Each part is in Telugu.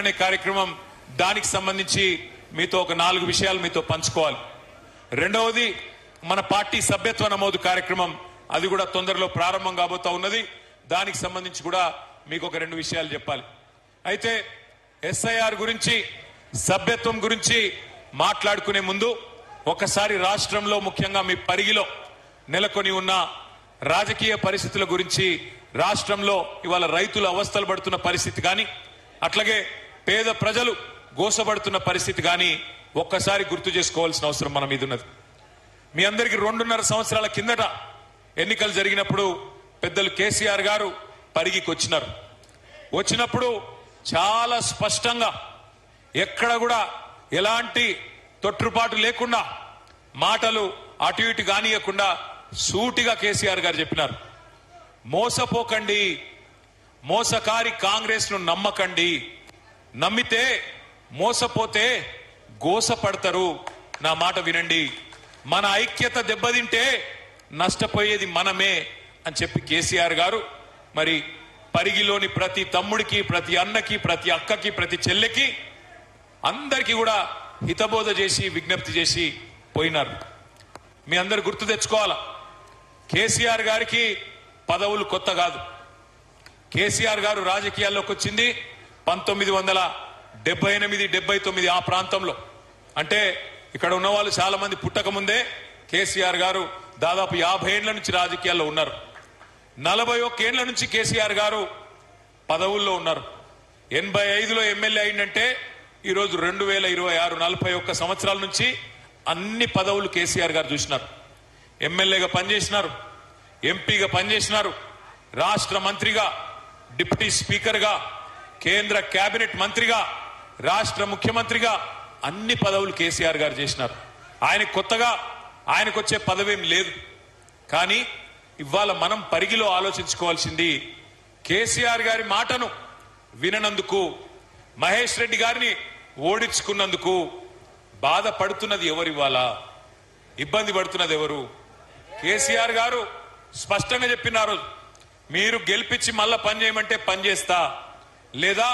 అనే కార్యక్రమం దానికి సంబంధించి మీతో ఒక 4 విషయాలు మీతో పంచుకోవాలి. రెండవది మన పార్టీ సభ్యత్వ నమోదు కార్యక్రమం, అది కూడా తొందరలో ప్రారంభం కాబోతా ఉన్నది. దానికి సంబంధించి కూడా మీకు ఒక 2 విషయాలు చెప్పాలి. అయితే ఎస్ఐఆర్ గురించి, సభ్యత్వం గురించి మాట్లాడుకునే ముందు ఒకసారి రాష్ట్రంలో, ముఖ్యంగా మీ పరిగిలో నెలకొని ఉన్న రాజకీయ పరిస్థితుల గురించి, రాష్ట్రంలో ఇవాళ రైతులు అవస్థలు పడుతున్న పరిస్థితి కానీ, అట్లాగే పేద ప్రజలు గోసపడుతున్న పరిస్థితి కానీ ఒక్కసారి గుర్తు చేసుకోవాల్సిన అవసరం మన మీద ఉన్నది. మీ అందరికీ 2.5 సంవత్సరాల కిందట ఎన్నికలు జరిగినప్పుడు పెద్దలు కేసీఆర్ గారు పరిగికి వచ్చినప్పుడు చాలా స్పష్టంగా, ఎక్కడ కూడా ఎలాంటి తొట్టుపాటు లేకుండా, మాటలు అటు ఇటు కానియకుండా సూటిగా కేసీఆర్ గారు చెప్పినారు, మోసపోకండి, మోసకారి కాంగ్రెస్ ను నమ్మకండి, నమ్మితే మోసపోతే గోసపడతారు, నా మాట వినండి, మన ఐక్యత దెబ్బతింటే నష్టపోయేది మనమే అని చెప్పి కేసీఆర్ గారు మరి పరిగిలోని ప్రతి తమ్ముడికి, ప్రతి అన్నకి, ప్రతి అక్కకి, ప్రతి చెల్లెకి అందరికీ కూడా హితబోధ చేసి, విజ్ఞప్తి చేసి పోయినారు. మీ అందరు గుర్తు తెచ్చుకోవాలా, కేసీఆర్ గారికి పదవులు కొత్త కాదు. కేసీఆర్ గారు రాజకీయాల్లోకి వచ్చింది 1978-79 ఆ ప్రాంతంలో. అంటే ఇక్కడ ఉన్న వాళ్ళు చాలా మంది పుట్టక ముందే కేసీఆర్ గారు దాదాపు 50 ఏళ్ల నుంచి రాజకీయాల్లో ఉన్నారు. 41 ఏళ్ల నుంచి కేసీఆర్ గారు పదవుల్లో ఉన్నారు. 85లో ఎమ్మెల్యే అయిందంటే ఈరోజు 2026, 41 సంవత్సరాల నుంచి అన్ని పదవులు కేసీఆర్ గారు చూసినారు. ఎమ్మెల్యేగా పనిచేసినారు, ఎంపీగా పనిచేసినారు, రాష్ట్ర మంత్రిగా, డిప్యూటీ స్పీకర్గా, కేంద్ర కేబినెట్ మంత్రిగా, రాష్ట్ర ముఖ్యమంత్రిగా అన్ని పదవులు కేసీఆర్ గారు చేసినారు. ఆయన కొత్తగా ఆయనకు వచ్చే పదవేం లేదు. కానీ ఇవాళ మనం పరిగిలో ఆలోచించుకోవాల్సింది, కేసీఆర్ గారి మాటను విననందుకు, మహేష్ రెడ్డి గారిని ఓడించుకున్నందుకు బాధపడుతున్నది ఎవరు, ఇవాళ ఇబ్బంది పడుతున్నది ఎవరు? కేసీఆర్ గారు స్పష్టంగా చెప్పినారు, మీరు గెలిపించి మళ్ళా పని చేయమంటే పని చేస్తా, లేదా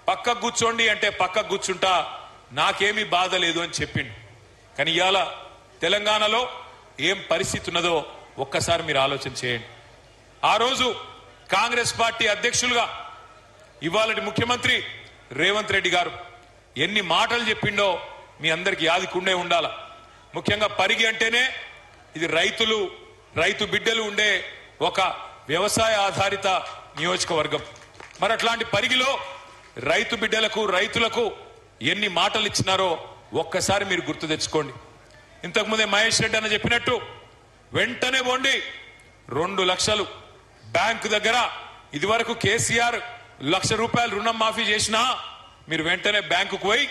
పక్కకు కూర్చోండి అంటే పక్కకు కూర్చుంటా, నాకేమీ బాధ లేదు అని చెప్పిండు. కానీ ఇవాళ తెలంగాణలో ఏం పరిస్థితి ఉన్నదో ఒక్కసారి మీరు ఆలోచన చేయండి. ఆ రోజు కాంగ్రెస్ పార్టీ అధ్యక్షులుగా ఇవాళటి ముఖ్యమంత్రి రేవంత్ రెడ్డి గారు ఎన్ని మాటలు చెప్పిండో మీ అందరికి యాదికుండే ఉండాల. ముఖ్యంగా పరిగి అంటేనే ఇది రైతు బిడ్డలు ఉండే ఒక వ్యవసాయ ఆధారిత నియోజకవర్గం. మరి అట్లాంటి పరిగిలో రైతు బిడ్డలకు, రైతులకు ఎన్ని మాటలు ఇచ్చినారో ఒక్కసారి మీరు గుర్తు తెచ్చుకోండి. ఇంతకుముందే మహేష్ రెడ్డి అన్న చెప్పినట్టు వెంటనే పోండి, 2 లక్షలు బ్యాంకు దగ్గర, ఇదివరకు కేసీఆర్ ₹1,00,000 రుణం మాఫీ చేసినా మీరు వెంటనే బ్యాంకుకు పోయి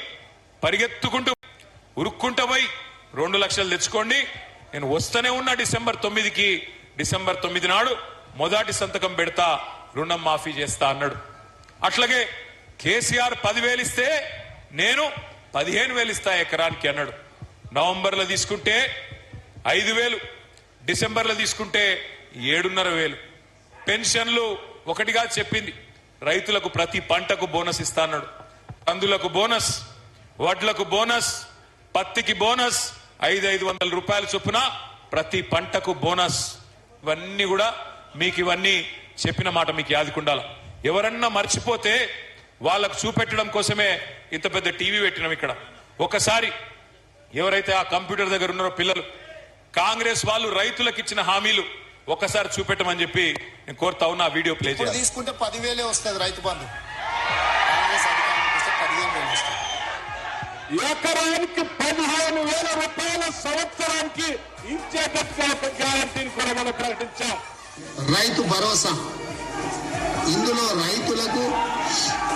పరిగెత్తుకుంటూ ఉరుక్కుంటూ పోయి 2 లక్షలు తెచ్చుకోండి, నేను వస్తూనే ఉన్నా డిసెంబర్ 9 నాడు మొదటి సంతకం పెడతా, రుణం మాఫీ చేస్తా అన్నాడు. అట్లాగే కేసీఆర్ 10,000 ఇస్తే నేను 15,000 ఇస్తా ఎకరానికి అన్నాడు. నవంబర్లో తీసుకుంటే 5,000, డిసెంబర్లో తీసుకుంటే 7,500. పెన్షన్లు ఒకటిగా చెప్పింది, రైతులకు ప్రతి పంటకు బోనస్ ఇస్తా అన్నాడు. కందులకు బోనస్, వడ్లకు బోనస్, పత్తికి బోనస్, 500 రూపాయల చొప్పున ప్రతి పంటకు బోనస్. ఇవన్నీ కూడా మీకు, ఇవన్నీ చెప్పిన మాట మీకు యాదికుండాల. ఎవరన్నా మర్చిపోతే వాళ్ళకు చూపెట్టడం కోసమే ఇంత పెద్ద టీవీ పెట్టినాం ఇక్కడ. ఒకసారి ఎవరైతే ఆ కంప్యూటర్ దగ్గర ఉన్నారో పిల్లలు, కాంగ్రెస్ వాళ్ళు రైతులకు ఇచ్చిన హామీలు ఒక్కసారి చూపెట్టమని చెప్పి నేను కోరుతా ఉన్నా. వీడియో ప్లే చేయాలి. తీసుకుంటే 10,000 వస్తుంది రైతు బంధు, కాంగ్రెస్ అధికారానికి వస్తే 15,000 వస్తుంది. ఎకరానికి 15,000 రూపాయల సంవత్సరానికి ఇచ్చేటట్టుగా ఒక గ్యారంటీని కూడా మనం ప్రకటించాం. రైతు భరోసా, ఇందులో రైతులకు,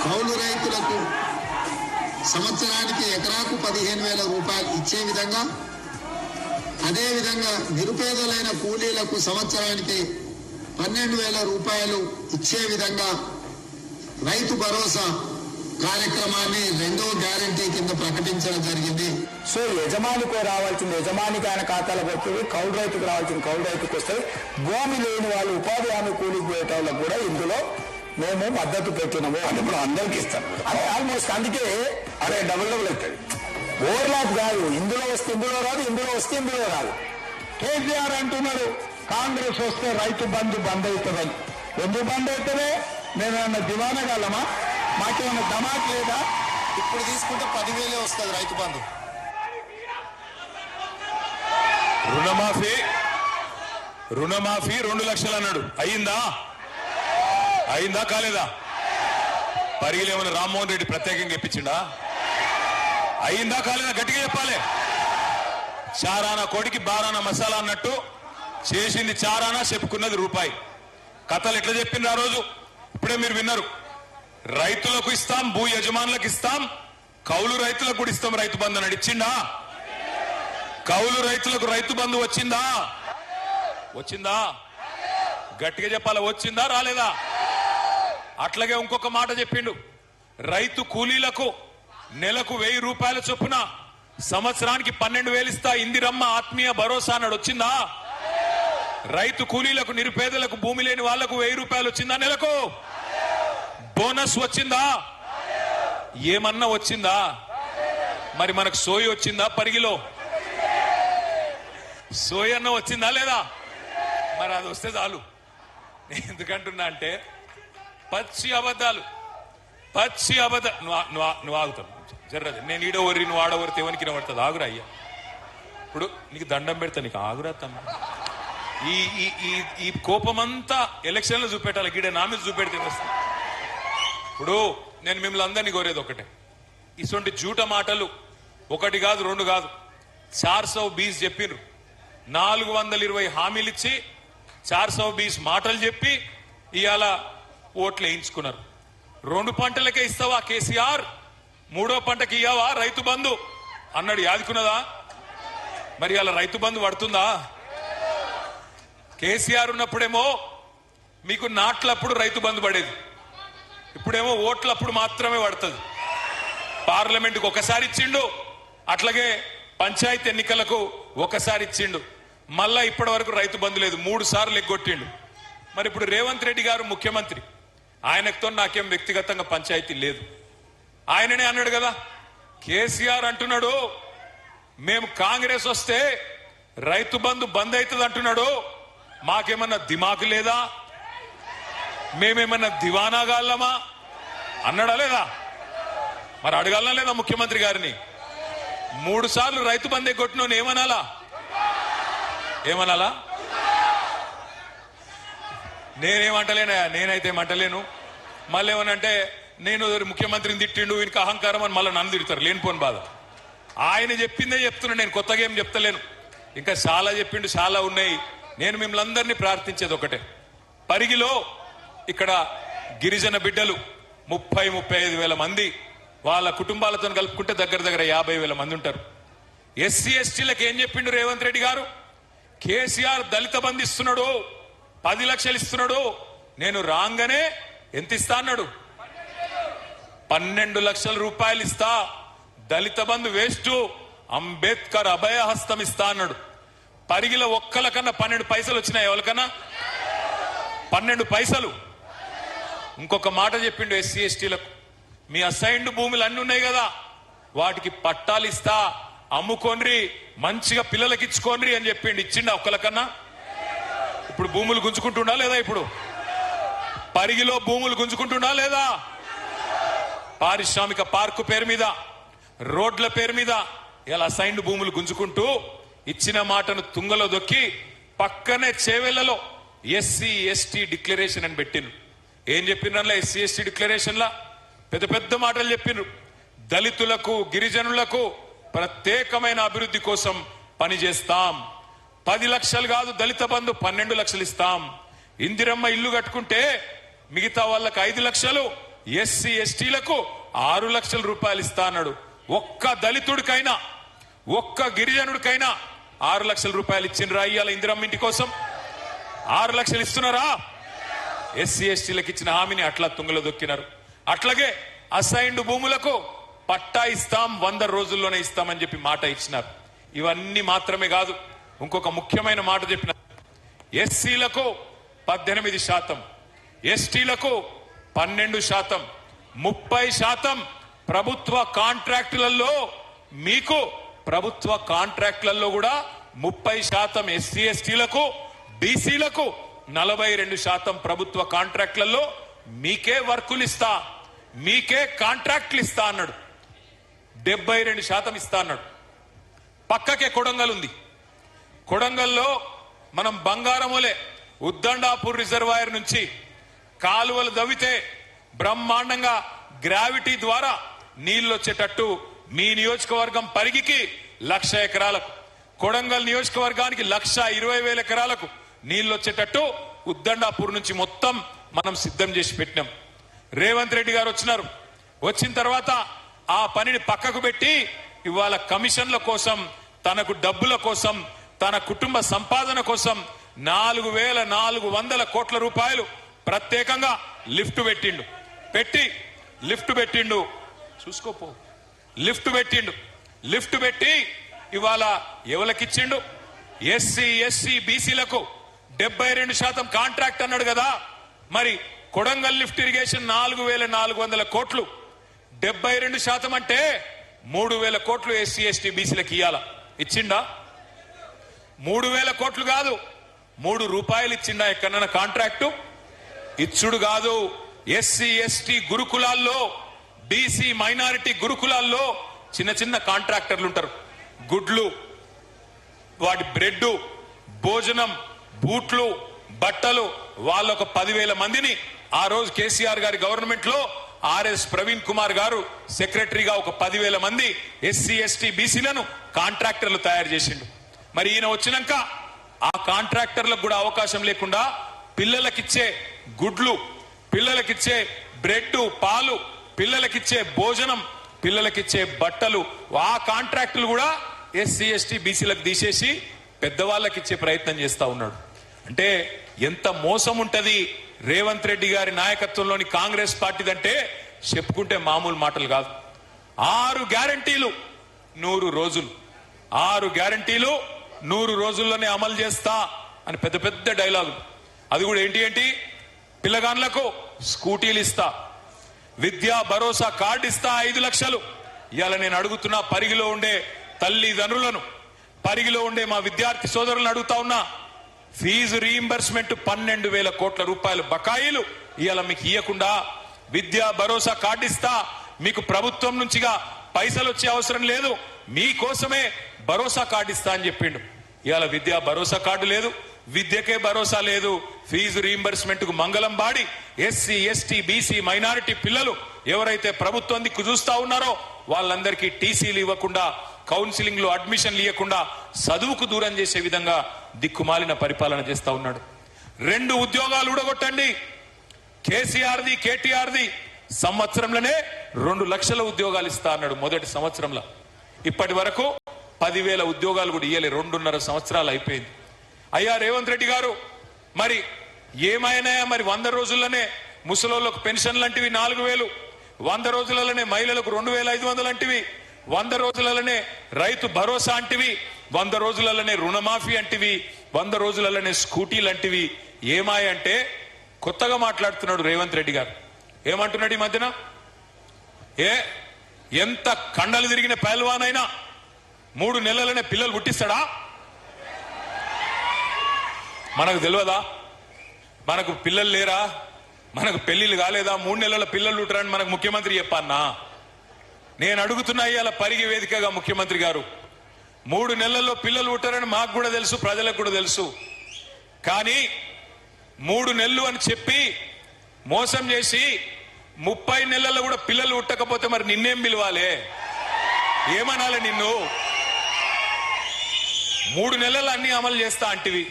కౌలు రైతులకు సంవత్సరానికి ఎకరాకు 15,000 రూపాయలు ఇచ్చే విధంగా, అదేవిధంగా నిరుపేదలైన కూలీలకు సంవత్సరానికి 12,000 రూపాయలు ఇచ్చే విధంగా రైతు భరోసా కార్యక్రమాన్ని 2వ గ్యారంటీ కింద ప్రకటించడం జరిగింది. సో యజమానికి రావాల్సింది యజమానికి ఆయన ఖాతాలకు వస్తుంది, కౌలు రైతుకు రావాల్సింది కౌలు రైతుకు వస్తుంది. భూమి లేని వాళ్ళు, ఉపాధి హామీ కూలికి పోయేట వాళ్ళకు కూడా ఇందులో మేము మద్దతు పెట్టినాము. అంటే ఇప్పుడు అందరికి ఇస్తారు. అది ఆల్మోస్ట్ అందుకే అదే డబుల్ అవుతుంది. ఓవర్లాప్ కాదు, ఇందులో వస్తే ఇందులో రాదు, ఇందులో వస్తే ఇందులో రాదు. కేసీఆర్ అంటున్నాడు కాంగ్రెస్ వస్తే రైతు బంధు బంద్ అవుతుందని. ఎందుకు బంద్ అవుతుంది? మేమేమన్నా దివానగలమా? మాకేమన్నా ధమాక్ లేదా? ఇప్పుడు తీసుకుంటే 10,000 వస్తుంది రైతు బంధు. రుణమాఫీ 2 లక్షలు అన్నాడు. అయిందా కాలేదా? పరిగిలేమన్నా రామ్మోహన్ రెడ్డి ప్రత్యేకంగా ఇప్పించిండా? అయిందా కాలేదా? గట్టిగా చెప్పాలి. చారానా కోడికి బారానా మసాలా అన్నట్టు చేసింది చారానా, చెప్పుకున్నది రూపాయి. కథలు ఎట్లా చెప్పిండ్రు ఆ రోజు? ఇప్పుడే మీరు విన్నారు. రైతులకు ఇస్తాం, భూ యజమానులకు ఇస్తాం, కౌలు రైతులకు కూడా ఇస్తాం రైతు బంధు అని ఇచ్చిండా? కౌలు రైతులకు రైతు బంధు వచ్చిందా? గట్టిగా చెప్పాలి. వచ్చిందా రాలేదా? అట్లాగే ఇంకొక మాట చెప్పిండు. రైతు కూలీలకు నెలకు 1000 రూపాయల చొప్పున సంవత్సరానికి 12,000 ఇస్తా, ఇందిరమ్మ ఆత్మీయ భరోసా అన్నాడు. వచ్చిందా? రైతు కూలీలకు, నిరుపేదలకు, భూమి లేని వాళ్లకు 1000 రూపాయలు వచ్చిందా నెలకు? బోనస్ వచ్చిందా? ఏమన్నా వచ్చిందా? మరి మనకు సోయి వచ్చిందా? పరిగిలో సోయి అన్న వచ్చిందా లేదా? మరి అది వస్తే చాలు. ఎందుకంటున్నా అంటే పచ్చి అబద్ధాలు. నువ్వు ఆగుతావు జర్రది. నేను ఈడో వరి, నువ్వు ఆడవరితే ఎవరికి పడుతుంది? ఆగురా అయ్యా, ఇప్పుడు నీకు దండం పెడతా, నీకు ఆగురా తమ్మ. ఈ కోపమంతా ఎలక్షన్లో చూపెట్టాలి. గీడ నా మీద చూపెడితే వస్తుంది. ఇప్పుడు నేను మిమ్మల్ని అందరినీ కోరేది ఒకటే, ఇటువంటి జూట మాటలు 1 కాదు 2 కాదు 420 చెప్పిండ్రు. 420 హామీలు ఇచ్చి 420 మాటలు చెప్పి ఇవాళ ఓట్లు వేయించుకున్నారు. 2 పంటలకే ఇస్తావా కేసీఆర్? 3వ పంటకి ఇయ్యావా రైతు బంధు అన్నాడు. యాదుకున్నదా? మరి అలా రైతు బంధు పడుతుందా? కేసీఆర్ ఉన్నప్పుడేమో మీకు నాట్లప్పుడు రైతు బంధు పడేది, ఇప్పుడేమో ఓట్లప్పుడు మాత్రమే పడుతుంది. పార్లమెంటుకు ఒకసారి ఇచ్చిండు, అట్లాగే పంచాయతీ ఎన్నికలకు ఒకసారి ఇచ్చిండు. మళ్ళా ఇప్పటి వరకు రైతు బంధు లేదు, 3 సార్లు ఎగ్గొట్టిండు. మరి ఇప్పుడు రేవంత్ రెడ్డి గారు ముఖ్యమంత్రి, ఆయనతో నాకేం వ్యక్తిగతంగా పంచాయతీ లేదు. ఆయననే అన్నాడు కదా, కేసీఆర్ అంటున్నాడు మేము కాంగ్రెస్ వస్తే రైతు బంధు బంద్ అవుతుంది అంటున్నాడు. మాకేమన్నా దిమాకు లేదా? మేమేమన్నా దివానాగాళ్ళమా అన్నాడా లేదా? మరి అడగాలనా లేదా ముఖ్యమంత్రి గారిని? 3 సార్లు రైతు బంధు ఎగ్గొట్టినోని ఏమనాలా? నేనేమంటలేనా? నేనైతే ఏమంటలేను. మళ్ళీ ఏమనంటే నేను ముఖ్యమంత్రిని తిట్టిండు, వీనికి అహంకారం అని మళ్ళీ నన్ను తిడతారు. లేనిపోని బాధ. ఆయన చెప్పిందే చెప్తున్నా, నేను కొత్తగా ఏం చెప్తలేను. ఇంకా చాలా చెప్పిండు, చాలా ఉన్నాయి. నేను మిమ్మల్ని అందరినీ ప్రార్థించేది ఒకటే, పరిగిలో ఇక్కడ గిరిజన బిడ్డలు 30-35 వేల మంది, వాళ్ళ కుటుంబాలతో కలుపుకుంటే దగ్గర 50,000 మంది ఉంటారు. ఎస్సీ ఎస్టీలకు ఏం చెప్పిండు రేవంత్ రెడ్డి గారు? కేసీఆర్ దళిత బంధు ఇస్తున్నాడు, 10 లక్షలు ఇస్తున్నాడు. నేను రాగానే ఎంత ఇస్తా అన్నాడు? 12 లక్షల రూపాయలు ఇస్తా. దళిత బంధు వేస్ట్, అంబేద్కర్ అభయహస్తం ఇస్తా అన్నాడు. పరిగిలో ఒక్కలకన్నా 12 పైసలు వచ్చినాయి. ఎవరికన్నా 12 పైసలు. ఇంకొక మాట చెప్పిండు ఎస్సీ ఎస్టీలకు, మీ అసైన్డ్ భూములు అన్ని ఉన్నాయి కదా, వాటికి పట్టాలు ఇస్తా, అమ్ముకోండ్రి, మంచిగా పిల్లలకి ఇచ్చుకోండ్రి అని చెప్పిండు. ఇచ్చిండా ఒక్కలకన్నా? ఇప్పుడు భూములు గుంజుకుంటుండా లేదా? ఇప్పుడు పరిగిలో భూములు గుంజుకుంటుండా లేదా? పారిశ్రామిక పార్కు పేరు మీద, రోడ్ల పేరు మీద ఇలా అసైన్డ్ భూములు గుంజుకుంటూ ఇచ్చిన మాటను తుంగలో దొక్కి పక్కనే చేవెళ్లలో ఎస్సీ ఎస్టీ డిక్లరేషన్ అని పెట్టిండ్రు. ఏం చెప్పినట్లా ఎస్సీ ఎస్టీ డిక్లరేషన్ లా పెద్ద పెద్ద మాటలు చెప్పిండ్రు. దళితులకు, గిరిజనులకు ప్రత్యేకమైన అభివృద్ధి కోసం పనిచేస్తాం. 10 లక్షలు కాదు దళిత బంధు, 12 లక్షలు ఇస్తాం. ఇందిరమ్మ ఇల్లు కట్టుకుంటే మిగతా వాళ్ళకి 5 లక్షలు, ఎస్సీ ఎస్టీలకు 6 లక్షల రూపాయలు ఇస్తా అన్నాడు. ఒక్క దళితుడికైనా, ఒక్క గిరిజనుడికైనా 6 లక్షల రూపాయలు ఇచ్చిండ్రా? ఇయ్యాల ఇందిరమ్మ ఇంటి కోసం 6 లక్షలు ఇస్తున్నారా? ఎస్సీ ఎస్టీలకు ఇచ్చిన హామీని అట్లా తుంగలో దొక్కినారు. అట్లాగే అసైన్డ్ భూములకు పట్టా ఇస్తాం, 100 రోజుల్లోనే ఇస్తామని చెప్పి మాట ఇచ్చినారు. ఇవన్నీ మాత్రమే కాదు, ఇంకొక ముఖ్యమైన మాట చెప్పిన, ఎస్సీలకు 18%, ఎస్టీలకు 12%, 30% ప్రభుత్వ కాంట్రాక్టులలో మీకు ప్రభుత్వ కాంట్రాక్టులలో కూడా 30% ఎస్సీ ఎస్టీలకు బీసీలకు 42% ప్రభుత్వ కాంట్రాక్టులలో మీకే వర్కులు ఇస్తా, మీకే కాంట్రాక్టులు ఇస్తా అన్నాడు. 72% ఇస్తా అన్నాడు. పక్కకే కొడంగల్ ఉంది. కొడంగల్లో మనం బంగారములే ఉద్దండాపూర్ రిజర్వాయర్ నుంచి కాలువలు దవ్వితే బ్రహ్మాండంగా గ్రావిటీ ద్వారా నీళ్లు వచ్చేటట్టు మీ నియోజకవర్గం పరిగికి 1,00,000 ఎకరాలకు, కొడంగల్ నియోజకవర్గానికి 1,20,000 ఎకరాలకు నీళ్లు వచ్చేటట్టు ఉద్దండాపూర్ నుంచి మొత్తం మనం సిద్ధం చేసి పెట్టినాం. రేవంత్ రెడ్డి గారు వచ్చినారు. వచ్చిన తర్వాత ఆ పనిని పక్కకు పెట్టి ఇవాళ కమిషన్ల కోసం, తనకు డబ్బుల కోసం, తన కుటుంబ సంపాదన కోసం 4,400 కోట్ల రూపాయలు ప్రత్యేకంగా లిఫ్ట్ పెట్టిండు. చూసుకోపో, లిఫ్ట్ పెట్టి ఇవాళ ఎవరికిచ్చిండు? ఎస్సీ ఎస్సీ బీసీలకు 72% కాంట్రాక్ట్ అన్నాడు కదా. మరి కొడంగల్ లిఫ్ట్ ఇరిగేషన్ 4,400 కోట్లు, 72% అంటే 3,000 కోట్లు ఎస్సీ ఎస్టీ బీసీలకు ఇయ్యాల. ఇచ్చిండా? 3,000 కోట్లు కాదు, 3 రూపాయలు ఇచ్చిండా ఎక్కడన్నా కాంట్రాక్టు? ఇచ్చుడు కాదు. ఎస్సీ ఎస్టీ గురుకులాల్లో, బీసీ మైనారిటీ గురుకులాల్లో చిన్న చిన్న కాంట్రాక్టర్లు ఉంటారు. గుడ్లు, వాటి బ్రెడ్, భోజనం, బూట్లు, బట్టలు, వాళ్ళొక 10,000 మందిని ఆ రోజు కేసీఆర్ గారి గవర్నమెంట్ లో ఆర్ఎస్ ప్రవీణ్ కుమార్ గారు సెక్రటరీగా ఒక 10,000 మంది ఎస్సీ ఎస్టీ బీసీలను కాంట్రాక్టర్లు తయారు చేసిండు. మరి ఈయన వచ్చినాక ఆ కాంట్రాక్టర్లకు కూడా అవకాశం లేకుండా పిల్లలకిచ్చే గుడ్లు, పిల్లలకిచ్చే బ్రెడ్, పాలు, పిల్లలకిచ్చే భోజనం, పిల్లలకిచ్చే బట్టలు, ఆ కాంట్రాక్టులు కూడా ఎస్సీ ఎస్టీ బీసీలకు తీసేసి పెద్దవాళ్ళకిచ్చే ప్రయత్నం చేస్తా ఉన్నాడు. అంటే ఎంత మోసం ఉంటది రేవంత్ రెడ్డి గారి నాయకత్వంలోని కాంగ్రెస్ పార్టీదంటే చెప్పుకుంటే మామూలు మాటలు కాదు. 6 గ్యారంటీలు 100 రోజులు, 6 గ్యారంటీలు 100 రోజుల్లోనే అమలు చేస్తా అని పెద్ద పెద్ద డైలాగులు. అది కూడా ఏంటి? పిల్లగాన్లకు స్కూటీలు ఇస్తా, విద్యా భరోసా కార్డు ఇస్తా 5 లక్షలు. ఇవాళ నేను అడుగుతున్నా పరిగిలో ఉండే తల్లిదండ్రులను, పరిగిలో ఉండే మా విద్యార్థి సోదరులను అడుగుతా ఉన్నా, ఫీజు రీయింబర్స్మెంట్ 12,000 కోట్ల రూపాయలు బకాయిలు ఇవాళ మీకు ఇవ్వకుండా విద్యా భరోసా కార్డు ఇస్తా, మీకు ప్రభుత్వం నుంచిగా పైసలు వచ్చే అవసరం లేదు, మీకోసమే భరోసా కార్డు ఇస్తా అని చెప్పిండు. ఇవాళ విద్యా భరోసా కార్డు లేదు, విద్యకే భరోసా లేదు. ఫీజు రీయింబర్స్మెంట్ కు మంగళం body SC ST BC minority పిల్లలు ఎవరైతే ప్రభుత్వం దిక్కు చూస్తా ఉన్నారో వాళ్ళందరికీ టీసీలు ఇవ్వకుండా, కౌన్సిలింగ్ లో అడ్మిషన్లు ఇవ్వకుండా చదువుకు దూరం చేసే విధంగా దిక్కుమాలిన పరిపాలన చేస్తా ఉన్నాడు. 2 ఉద్యోగాలు ఊడగొట్టండి. కేసీఆర్ది కేటీఆర్ది సంవత్సరంలోనే 2 లక్షల ఉద్యోగాలు ఇస్తా అన్నాడు మొదటి సంవత్సరంలో. ఇప్పటి వరకు 10,000 ఉద్యోగాలు కూడా ఇయ్యలే. 2.5 సంవత్సరాలు అయిపోయింది. అయ్యా రేవంత్ రెడ్డి గారు, మరి ఏమైనాయా? మరి 100 రోజుల్లోనే ముసలోళ్ళకు పెన్షన్లు అంటివి 4,000, 100 రోజులలోనే మహిళలకు 2,500 అంటివి, 100 రోజులలోనే రైతు భరోసా అంటివి, 100 రోజులలోనే రుణమాఫీ అంటివి, 100 రోజులలోనే స్కూటీలు అంటివి. ఏమాయంటే కొత్తగా మాట్లాడుతున్నాడు రేవంత్ రెడ్డి గారు. ఏమంటున్నాడు ఈ మధ్యన? ఎంత కండలు తిరిగిన పహల్వానైనా 3 నెలలనే పిల్లలు పుట్టిస్తాడా? మనకు తెలియదా? మనకు పిల్లలు లేరా? మనకు పెళ్లిళ్ళు కాలేదా? 3 నెలల పిల్లలు ఉంటారని మనకు ముఖ్యమంత్రి చెప్పన్నా? నేను అడుగుతున్నా ఇవాళ పరిగి వేదికగా ముఖ్యమంత్రి గారు, 3 నెలల్లో పిల్లలు ఉంటారని మాకు కూడా తెలుసు, ప్రజలకు కూడా తెలుసు. కానీ 3 నెలలు అని చెప్పి మోసం చేసి 30 నెలల్లో కూడా పిల్లలు ఉట్టకపోతే మరి నిన్నేం పిలవాలి? ఏమనాలి నిన్ను? 3 నెలలు అన్ని అమలు చేస్తా అంటివి,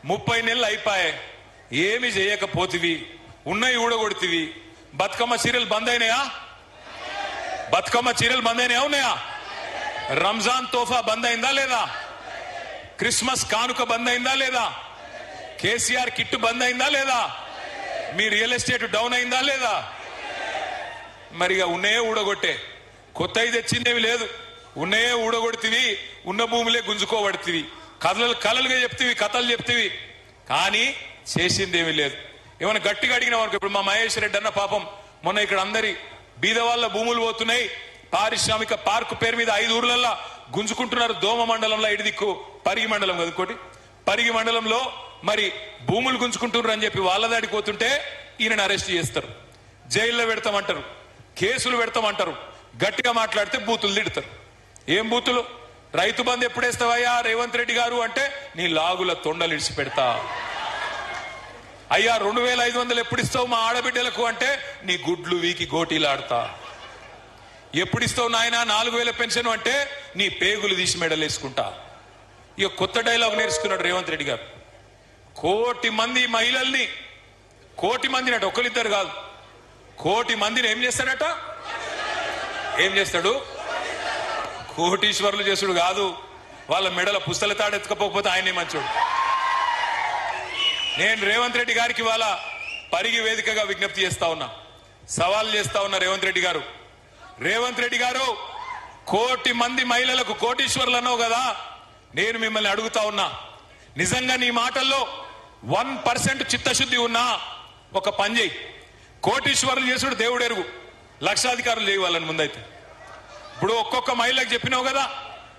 30 నెలలు అయిపోయాయి, ఏమి చేయకపోతివి, ఉన్నాయి ఊడగొడితివి. బతుకమ్మ చీరలు బంద్ అయినాయా? బతుకమ్మ చీరలు బంద్ అయినాయా? ఉన్నాయా? రంజాన్ తోఫా బంద్ అయిందా లేదా? క్రిస్మస్ కానుక బంద్ అయిందా లేదా? కేసీఆర్ కిట్ బంద్ అయిందా లేదా? మీ రియల్ ఎస్టేట్ డౌన్ అయిందా లేదా? మరిగా ఉన్నాయే ఊడగొట్టే, కొత్త తెచ్చిందేమి లేదు. ఉన్నాయే ఊడగొడితివి, ఉన్న భూములే గుంజుకోబడితివి, కథలుగా చెప్తివి, కథలు చెప్తివి, కానీ చేసిందేమి లేదు. ఏమైనా గట్టిగా అడిగిన వరకు ఇప్పుడు మా మహేష్ రెడ్డి అన్న పాపం మొన్న ఇక్కడ అందరి బీద వాళ్ళ భూములు పోతున్నాయి, పారిశ్రామిక పార్కు పేరు మీద 5 ఊర్లల్లో గుంజుకుంటున్నారు. దోమ మండలంలో ఇటు దిక్కు పరిగి మండలం కదా ఇంకోటి, పరిగి మండలంలో మరి భూములు గుంజుకుంటున్నారు అని చెప్పి వాళ్ళ దాడికి పోతుంటే ఈయనను అరెస్ట్ చేస్తారు, జైల్లో పెడతామంటారు, కేసులు పెడతామంటారు. గట్టిగా మాట్లాడితే బూతులు తిడతారు. ఏం బూతులు? రైతు బంధు ఎప్పుడేస్తావయ్యా రేవంత్ రెడ్డి గారు అంటే నీ లాగుల తొండలు ఇడిచి పెడతా. అయ్యా 2500 ఎప్పుడు ఇస్తావు మా ఆడబిడ్డలకు అంటే నీ గుడ్లు వీకి గోటీలాడతా. ఎప్పుడిస్తావు నాయన 4000 పెన్షన్ అంటే నీ పేగులు తీసి మెడలేసుకుంటా. ఇక కొత్త డైలాగ్ నేర్చుకున్నాడు రేవంత్ రెడ్డి గారు. 1 కోటి మంది మహిళల్ని, 1 కోటి మందిని అట, ఒకరిద్దరు కాదు, 1 కోటి మందిని ఏం చేస్తాడట? ఏం చేస్తాడు? కోటీశ్వరులు చేసుడు కాదు, వాళ్ళ మెడల పుస్తల తాడెత్తుకపోతే ఆయనే మంచోడు. నేను రేవంత్ రెడ్డి గారికి ఇవాళ పరిగి వేదికగా విజ్ఞప్తి చేస్తా ఉన్నా, సవాల్ చేస్తా ఉన్నా. రేవంత్ రెడ్డి గారు, 1 కోటి మంది మహిళలకు కోటీశ్వరులు అన్నావు కదా, నేను మిమ్మల్ని అడుగుతా ఉన్నా, నిజంగా నీ మాటల్లో 1% చిత్తశుద్ధి ఉన్నా ఒక పని చేయి. కోటీశ్వరులు చేసుడు దేవుడెరుగు, లక్షాధికారులు చేయవాలని ముందైతే. ఇప్పుడు ఒక్కొక్క మహిళకు చెప్పినావు కదా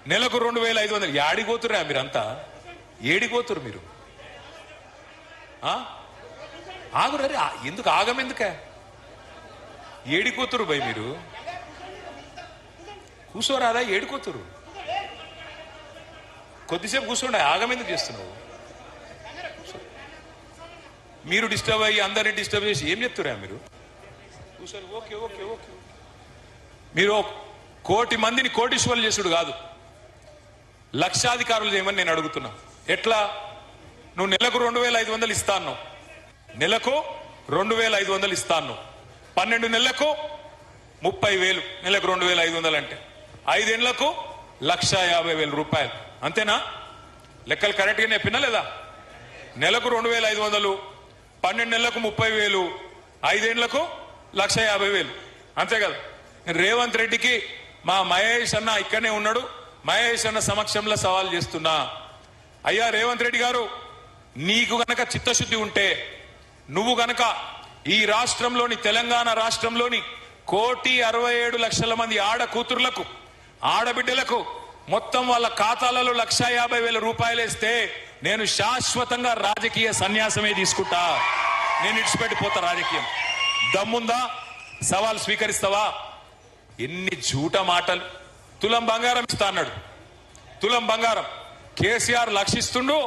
నెలకు 2500. ఏడిపోతురా మీరంతా? ఏడిపోతురు మీరు? ఆగురే, ఎందుకు ఆగమెందుకే? ఏడిపోతురు భయ్ మీరు? కూర్చోరాదా? ఏడిపోతురు, కొద్దిసేపు కూర్చోండి. ఆగమెందుకు చేస్తున్నావు? మీరు డిస్టర్బ్ అయ్యి అందరినీ డిస్టర్బ్ చేసి ఏం చెప్తురా మీరు? కూర్చోండి. Okay okay okay. మీరు 1 కోటి మందిని కోటీశ్వరులు చేసుడు కాదు, లక్షాధికారులు చేయమని నేను అడుగుతున్నా. ఎట్లా? నువ్వు నెలకు 2500 ఇస్తాను, నెలకు 2500 ఇస్తాను, 12 నెలలకు 30,000, నెలకు 2500 అంటే 5 ఏళ్లకు 1,50,000 రూపాయలు. అంతేనా? లెక్కలు కరెక్ట్ గా చెప్పినా లేదా? నెలకు 2500, 12 నెలలకు 30,000, 5 ఏళ్లకు 1,50,000. అంతే కదా? రేవంత్ రెడ్డికి మా మహేష్ అన్న ఇక్కడనే ఉన్నాడు, మహేష్ అన్న సమక్షంలో సవాల్ చేస్తున్నా. అయ్యా రేవంత్ రెడ్డి గారు, నీకు గనక చిత్తశుద్ధి ఉంటే, నువ్వు గనక ఈ రాష్ట్రంలోని, తెలంగాణ రాష్ట్రంలోని 1,67,00,000 మంది ఆడ కూతుర్లకు, ఆడబిడ్డలకు మొత్తం వాళ్ళ ఖాతాలలో 1,50,000 రూపాయలు వేస్తే నేను శాశ్వతంగా రాజకీయ సన్యాసమే తీసుకుంటా. నేను ఇడిచిపెట్టిపోతా రాజకీయం. దమ్ముందా? సవాల్ స్వీకరిస్తావా? ఎన్ని జూట మాటలు. తులం బంగారం ఇస్తా అన్నాడు, తులం బంగారం. కేసీఆర్ 1,00,000 ఇస్తుండు,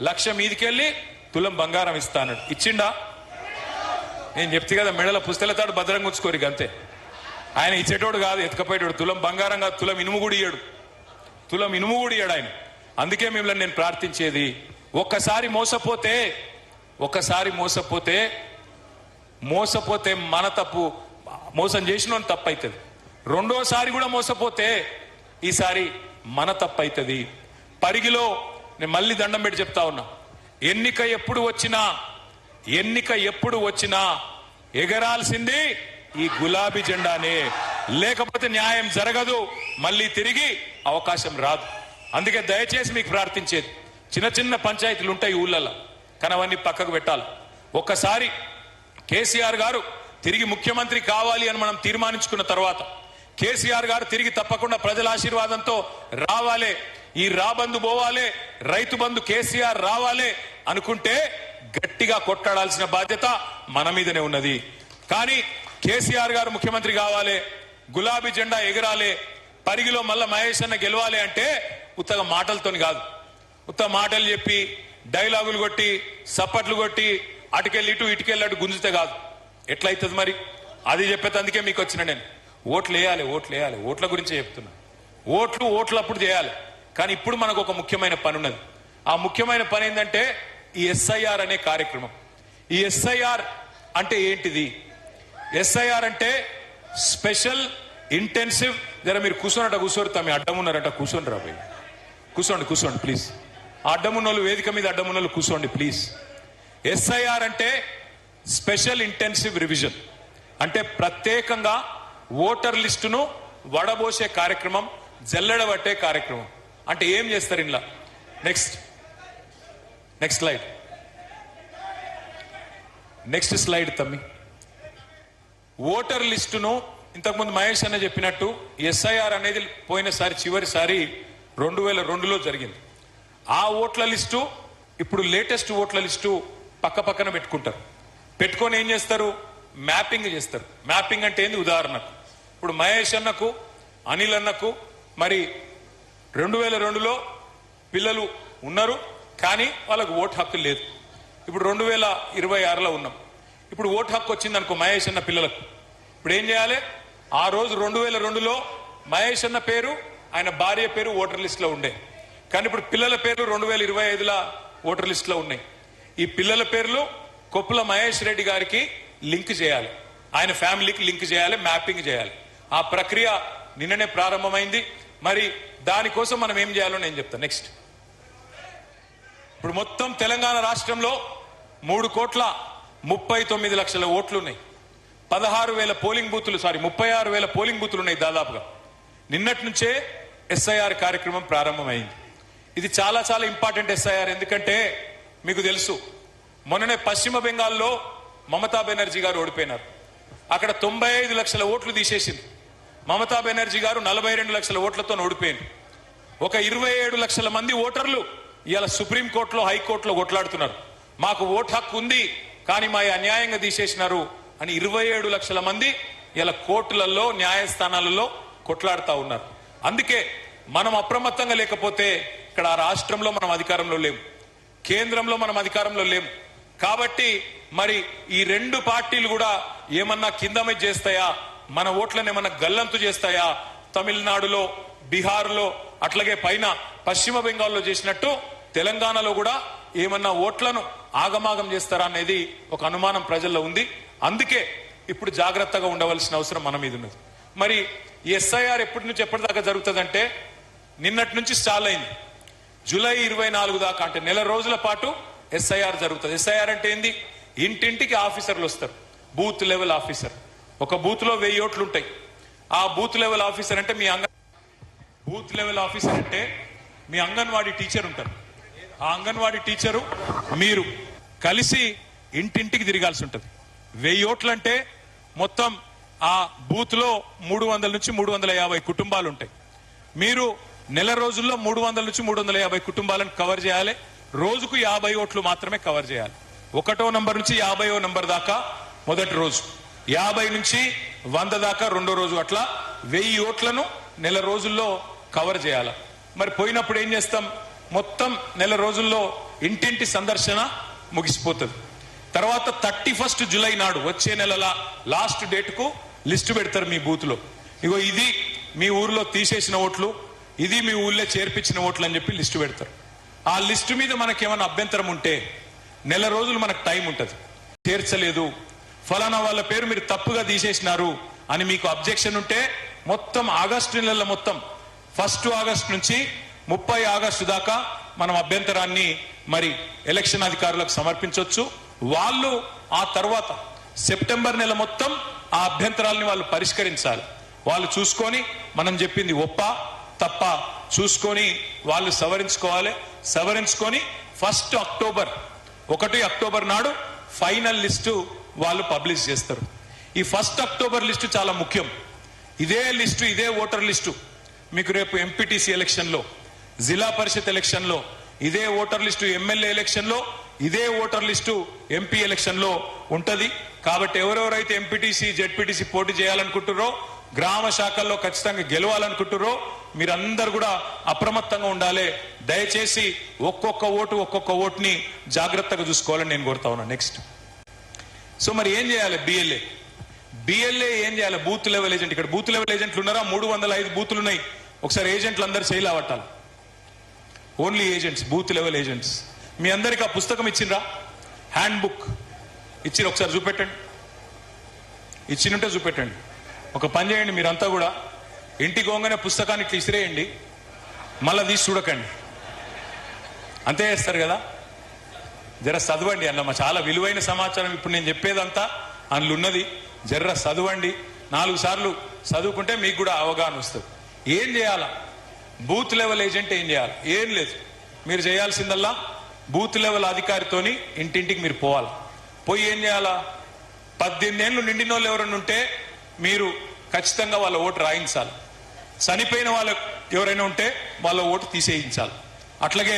1,00,000 మీదికెళ్ళి తులం బంగారం ఇస్తా అన్నాడు. ఇచ్చిండా? నేను చెప్తే కదా మెడల పుస్తలతాడు భద్రంగా ఉంచుకోరు, అంతే. ఆయన ఇచ్చేటోడు కాదు, ఎత్తుకపోయేటోడు. తులం బంగారం కాదు, తులం ఇనుము కూడా ఇయ్యాడు, తులం ఇనుము కూడా ఇయ్యాడు ఆయన. అందుకే మిమ్మల్ని నేను ప్రార్థించేది, ఒక్కసారి మోసపోతే మన తప్పు, మోసం చేసిన తప్పు అవుతుంది. రెండోసారి కూడా మోసపోతే ఈసారి మన తప్పు అవుతుంది. పరిగిలో నేను మళ్ళీ దండం పెట్టి చెప్తా ఉన్నా, ఎన్నిక ఎప్పుడు వచ్చినా ఎగరాల్సింది ఈ గులాబీ జెండానే, లేకపోతే న్యాయం జరగదు, మళ్ళీ తిరిగి అవకాశం రాదు. అందుకే దయచేసి మీకు ప్రార్థించేది, చిన్న చిన్న పంచాయతీలు ఉంటాయి ఊళ్ళల్లో, కానీ అవన్నీ పక్కకు పెట్టాలి. ఒక్కసారి కేసీఆర్ గారు తిరిగి ముఖ్యమంత్రి కావాలి అని మనం తీర్మానించుకున్న తర్వాత, కేసీఆర్ గారు తిరిగి తప్పకుండా ప్రజల ఆశీర్వాదంతో రావాలే, ఈ రాబందు పోవాలే, రైతు బంధు కేసీఆర్ రావాలే అనుకుంటే గట్టిగా కొట్టాడాల్సిన బాధ్యత మన మీదనే ఉన్నది. కానీ కేసీఆర్ గారు ముఖ్యమంత్రి కావాలి, గులాబీ జెండా ఎగరాలే, పరిగిలో మళ్ళా మహేష్ అన్న గెలవాలి అంటే ఉత్తగా మాటలతోని కాదు. ఉత్త మాటలు చెప్పి డైలాగులు కొట్టి సప్పట్లు కొట్టి అటుకెళ్ళి ఇటుకెళ్ళి అటు గుంజితే కాదు. ఎట్లయితుంది మరి? అది చెప్పేందుకే మీకు వచ్చిన నేను. ఓట్లు వేయాలి, ఓట్ల గురించే చెప్తున్నా. ఓట్లు అప్పుడు చేయాలి. కానీ ఇప్పుడు మనకు ఒక ముఖ్యమైన పని ఉన్నది. ఆ ముఖ్యమైన పని ఏంటంటే ఈ ఎస్ఐఆర్ అనే కార్యక్రమం. ఈ ఎస్ఐఆర్ అంటే ఏంటిది? ఎస్ఐఆర్ అంటే స్పెషల్ ఇంటెన్సివ్. జర మీరు కూర్చోరు, మీ అడ్డం ఉన్నారంట, కూర్చోండి రాబోయ్, కూర్చోండి ప్లీజ్. ఆ అడ్డమున్నోళ్ళు, వేదిక మీద అడ్డమున్నోళ్ళు కూర్చోండి ప్లీజ్. ఎస్ఐఆర్ అంటే స్పెషల్ ఇంటెన్సివ్ రివిజన్, అంటే ప్రత్యేకంగా ఓటర్ లిస్టును వడబోసే కార్యక్రమం, జల్లెడబట్టే కార్యక్రమం. అంటే ఏం చేస్తారు ఇంట్లో? Next slide. నెక్స్ట్ స్లైడ్ తమ్మి. ఓటర్ లిస్టును ఇంతకుముందు మహేష్ అన్న చెప్పినట్టు ఎస్ఐఆర్ అనేది పోయినసారి చివరిసారి 2002లో జరిగింది. ఆ ఓట్ల లిస్టు ఇప్పుడు లేటెస్ట్ ఓట్ల లిస్టు పక్క పక్కన పెట్టుకుంటారు. పెట్టుకొని ఏం చేస్తారు? మ్యాపింగ్ చేస్తారు. మ్యాపింగ్ అంటే ఏంది? ఉదాహరణకు ఇప్పుడు మహేష్ అన్నకు, అనిల్ అన్నకు మరి 2002లో పిల్లలు ఉన్నారు, కానీ వాళ్ళకు ఓటు హక్కు లేదు. ఇప్పుడు 2026లో ఉన్నాం. ఇప్పుడు ఓటు హక్కు వచ్చింది అనుకో మహేష్ అన్న పిల్లలకు. ఇప్పుడు ఏం చేయాలి? ఆ రోజు 2002లో మహేష్ అన్న పేరు, ఆయన భార్య పేరు ఓటర్ లిస్ట్ లో ఉండే, కానీ ఇప్పుడు పిల్లల పేర్లు 2025లో ఓటర్ లిస్ట్ లో ఉన్నాయి. ఈ పిల్లల పేర్లు కొప్పుల మహేష్ రెడ్డి గారికి లింక్ చేయాలి, ఆయన ఫ్యామిలీకి లింక్ చేయాలి, మ్యాపింగ్ చేయాలి. ఆ ప్రక్రియ నిన్ననే ప్రారంభమైంది. మరి దానికోసం మనం ఏం చేయాలో నేను చెప్తాను. నెక్స్ట్, ఇప్పుడు మొత్తం తెలంగాణ రాష్ట్రంలో 3,39,00,000 ఓట్లు ఉన్నాయి. 36,000 పోలింగ్ బూతులు 36,000 పోలింగ్ బూతులు ఉన్నాయి దాదాపుగా. నిన్నటి నుంచే ఎస్ఐఆర్ కార్యక్రమం ప్రారంభమైంది. ఇది చాలా చాలా ఇంపార్టెంట్ ఎస్ఐఆర్. ఎందుకంటే మీకు తెలుసు, మొన్ననే పశ్చిమ బెంగాల్లో మమతా బెనర్జీ గారు ఓడిపోయినారు. అక్కడ 95 లక్షల ఓట్లు తీసేసింది. మమతా బెనర్జీ గారు 42 లక్షల ఓట్లతో ఓడిపోయింది. ఒక 27 లక్షల మంది ఓటర్లు ఇవాళ సుప్రీంకోర్టులో, హైకోర్టులో కొట్లాడుతున్నారు. మాకు ఓటు హక్కు ఉంది, కానీ మా అన్యాయంగా తీసేసినారు అని 27 లక్షల మంది ఇలా కోర్టులలో, న్యాయస్థానాలలో కొట్లాడుతూ ఉన్నారు. అందుకే మనం అప్రమత్తంగా లేకపోతే ఇక్కడ రాష్ట్రంలో మనం అధికారంలో లేము, కేంద్రంలో మనం అధికారంలో లేము. కాబట్టి మరి ఈ రెండు పార్టీలు కూడా ఏమన్నా కింద మీద చేస్తాయా, మన ఓట్లను ఏమన్నా గల్లంతు చేస్తాయా? తమిళనాడులో, బీహార్లో, అట్లాగే పైన పశ్చిమ బెంగాల్లో చేసినట్టు తెలంగాణలో కూడా ఏమన్నా ఓట్లను ఆగమాగం చేస్తారా అనేది ఒక అనుమానం ప్రజల్లో ఉంది. అందుకే ఇప్పుడు జాగ్రత్తగా ఉండవలసిన అవసరం మన మీద ఉన్నది. మరి ఎస్ఐఆర్ ఎప్పటి నుంచి ఎప్పటిదాకా జరుగుతుందంటే నిన్నటి నుంచి స్టార్ట్ అయింది. జూలై 24 దాకా, అంటే నెల రోజుల పాటు ఎస్ఐఆర్ జరుగుతుంది. ఎస్ఐఆర్ అంటే ఏంది? ఇంటింటికి ఆఫీసర్లు వస్తారు, బూత్ లెవెల్ ఆఫీసర్. ఒక బూత్ లో 1000 ఓట్లు ఉంటాయి. ఆ బూత్ లెవెల్ ఆఫీసర్ అంటే బూత్ లెవెల్ ఆఫీసర్ అంటే మీ అంగన్వాడీ టీచర్ ఉంటారు. ఆ అంగన్వాడీ టీచరు మీరు కలిసి ఇంటింటికి తిరగాల్సి ఉంటుంది. 1000 ఓట్లు అంటే మొత్తం ఆ బూత్ లో 300 నుంచి 350 కుటుంబాలు ఉంటాయి. మీరు నెల రోజుల్లో 300 నుంచి 350 కుటుంబాలను కవర్ చేయాలి. రోజుకు 50 ఓట్లు మాత్రమే కవర్ చేయాలి. 1వ నంబర్ నుంచి 50వ నంబర్ దాకా మొదటి రోజు, 50 నుంచి 100 దాకా రెండో రోజు, అట్లా 1000 ఓట్లను నెల రోజుల్లో కవర్ చేయాలి. మరి పోయినప్పుడు ఏం చేస్తాం? మొత్తం నెల రోజుల్లో ఇంటింటి సందర్శన ముగిసిపోతుంది. తర్వాత 31 జూలై నాడు, వచ్చే నెలల లాస్ట్ డేట్ కు లిస్టు పెడతారు మీ బూత్ లో. ఇగో ఇది మీ ఊర్లో తీసేసిన ఓట్లు, ఇది మీ ఊళ్ళో చేర్పించిన ఓట్లు అని చెప్పి లిస్టు పెడతారు. ఆ లిస్టు మీద మనకేమైనా అభ్యంతరం ఉంటే నెల రోజులు మనకు టైం ఉంటుంది. చేర్చలేదు, ఫలానా వాళ్ళ పేరు మీరు తప్పుగా తీసేసినారు అని మీకు అబ్జెక్షన్ ఉంటే మొత్తం ఆగస్టు నెల మొత్తం 1 ఆగస్టు నుంచి 30 ఆగస్టు దాకా మనం అభ్యంతరాన్ని మరి ఎలక్షన్ అధికారులకు సమర్పించవచ్చు. వాళ్ళు ఆ తర్వాత సెప్టెంబర్ నెల మొత్తం ఆ అభ్యంతరాలని వాళ్ళు పరిష్కరించాలి. వాళ్ళు చూసుకొని మనం చెప్పింది ఒప్ప తప్ప చూసుకొని వాళ్ళు సవరించుకోవాలి. సవరించుకొని 1 అక్టోబర్ నాడు ఫైనల్ లిస్టు వాళ్ళు పబ్లిష్ చేస్తారు. ఈ 1 అక్టోబర్ లిస్టు చాలా ముఖ్యం. ఇదే లిస్టు, ఇదే ఓటర్ లిస్టు మీకు రేపు ఎంపీటీసీ ఎలక్షన్ లో, జిల్లా పరిషత్ ఎలక్షన్ లో ఇదే ఓటర్ లిస్టు, ఎమ్మెల్యే ఎలక్షన్ లో ఇదే ఓటర్ లిస్టు, ఎంపీ ఎలక్షన్ లో ఉంటది. కాబట్టి ఎవరెవరైతే ఎంపీటీసీ, జెడ్పీటీసీ పోటీ చేయాలనుకుంటున్నారో, గ్రామ శాఖల్లో ఖచ్చితంగా గెలవాలనుకుంటున్నారో మీరందరూ కూడా అప్రమత్తంగా ఉండాలి. దయచేసి ఒక్కొక్క ఓటుని జాగ్రత్తగా చూసుకోవాలని నేను కోరుతా ఉన్నా. నెక్స్ట్, సో మరి ఏం చేయాలి? బిఎల్ఏ ఏం చేయాలి? Booth level agent. ఇక్కడ బూత్ లెవెల్ ఏజెంట్లు ఉన్నారా? 305 బూతులు ఉన్నాయి. ఒకసారి ఏజెంట్లు అందరు చేయలేవట్టాలి. Only agents, booth level agents. మీ అందరికి ఆ పుస్తకం ఇచ్చిండ్రా? హ్యాండ్ బుక్ ఇచ్చి ఒకసారి చూపెట్టండి. ఇచ్చినుంటే చూపెట్టండి. ఒక పని చేయండి, మీరంతా కూడా ఇంటికి పోగానే పుస్తకాన్ని ఇట్లా ఇసిరేయండి, మళ్ళా తీసి చూడకండి. అంతే చేస్తారు కదా. జర చదవండి. అన్నమా చాలా విలువైన సమాచారం ఇప్పుడు నేను చెప్పేదంతా అందులో ఉన్నది. జర్ర చదవండి. 4 సార్లు చదువుకుంటే మీకు కూడా అవగాహన వస్తుంది. ఏం చేయాలా? బూత్ లెవెల్ ఏజెంట్ ఏం చేయాలి? ఏం లేదు, మీరు చేయాల్సిందల్లా బూత్ లెవెల్ అధికారితోని ఇంటింటికి మీరు పోవాలి. పోయి ఏం చేయాలా? 18 ఏళ్ళు నిండిన వాళ్ళు ఎవరైనా ఉంటే మీరు ఖచ్చితంగా వాళ్ళ ఓటు రాయించాలి. చనిపోయిన వాళ్ళు ఎవరైనా ఉంటే వాళ్ళ ఓటు తీసేయించాలి. అట్లాగే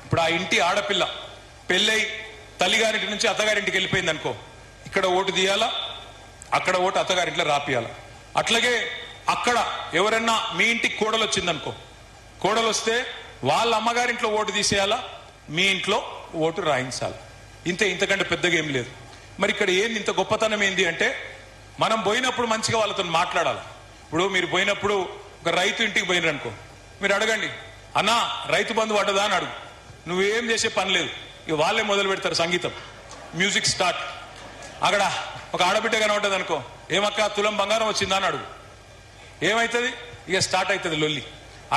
ఇప్పుడు ఆ ఇంటి ఆడపిల్ల పెళ్ళై తల్లిగారింటి నుంచి అత్తగారింటికి వెళ్ళిపోయింది అనుకో, ఇక్కడ ఓటు తీయాలా, అక్కడ ఓటు అత్తగారింట్లో రాపియాల. అట్లాగే అక్కడ ఎవరైనా మీ ఇంటికి కోడలు వచ్చిందనుకో, కోడలు వస్తే వాళ్ళ అమ్మగారింట్లో ఓటు తీసేయాలా, మీ ఇంట్లో ఓటు రాయించాలి. ఇంతకంటే పెద్దగా ఏం లేదు. మరి ఇక్కడ ఏంది ఇంత గొప్పతనం ఏంది అంటే, మనం పోయినప్పుడు మంచిగా వాళ్ళతో మాట్లాడాలి. ఇప్పుడు మీరు పోయినప్పుడు ఒక రైతు ఇంటికి పోయినరనుకో, మీరు అడగండి, అన్నా రైతు బంధు పడ్డదా అని అడుగు. నువ్వేం చేసే పని లేదు, ఇక వాళ్ళే మొదలు పెడతారు సంగీతం, మ్యూజిక్ స్టార్ట్. అక్కడ ఒక ఆడబిడ్డ కనబడ్డది అనుకో, ఏమక్క తులం బంగారం వచ్చిందా అని అడుగు. ఏమవుతుంది? ఇక స్టార్ట్ అవుతుంది లొల్లి.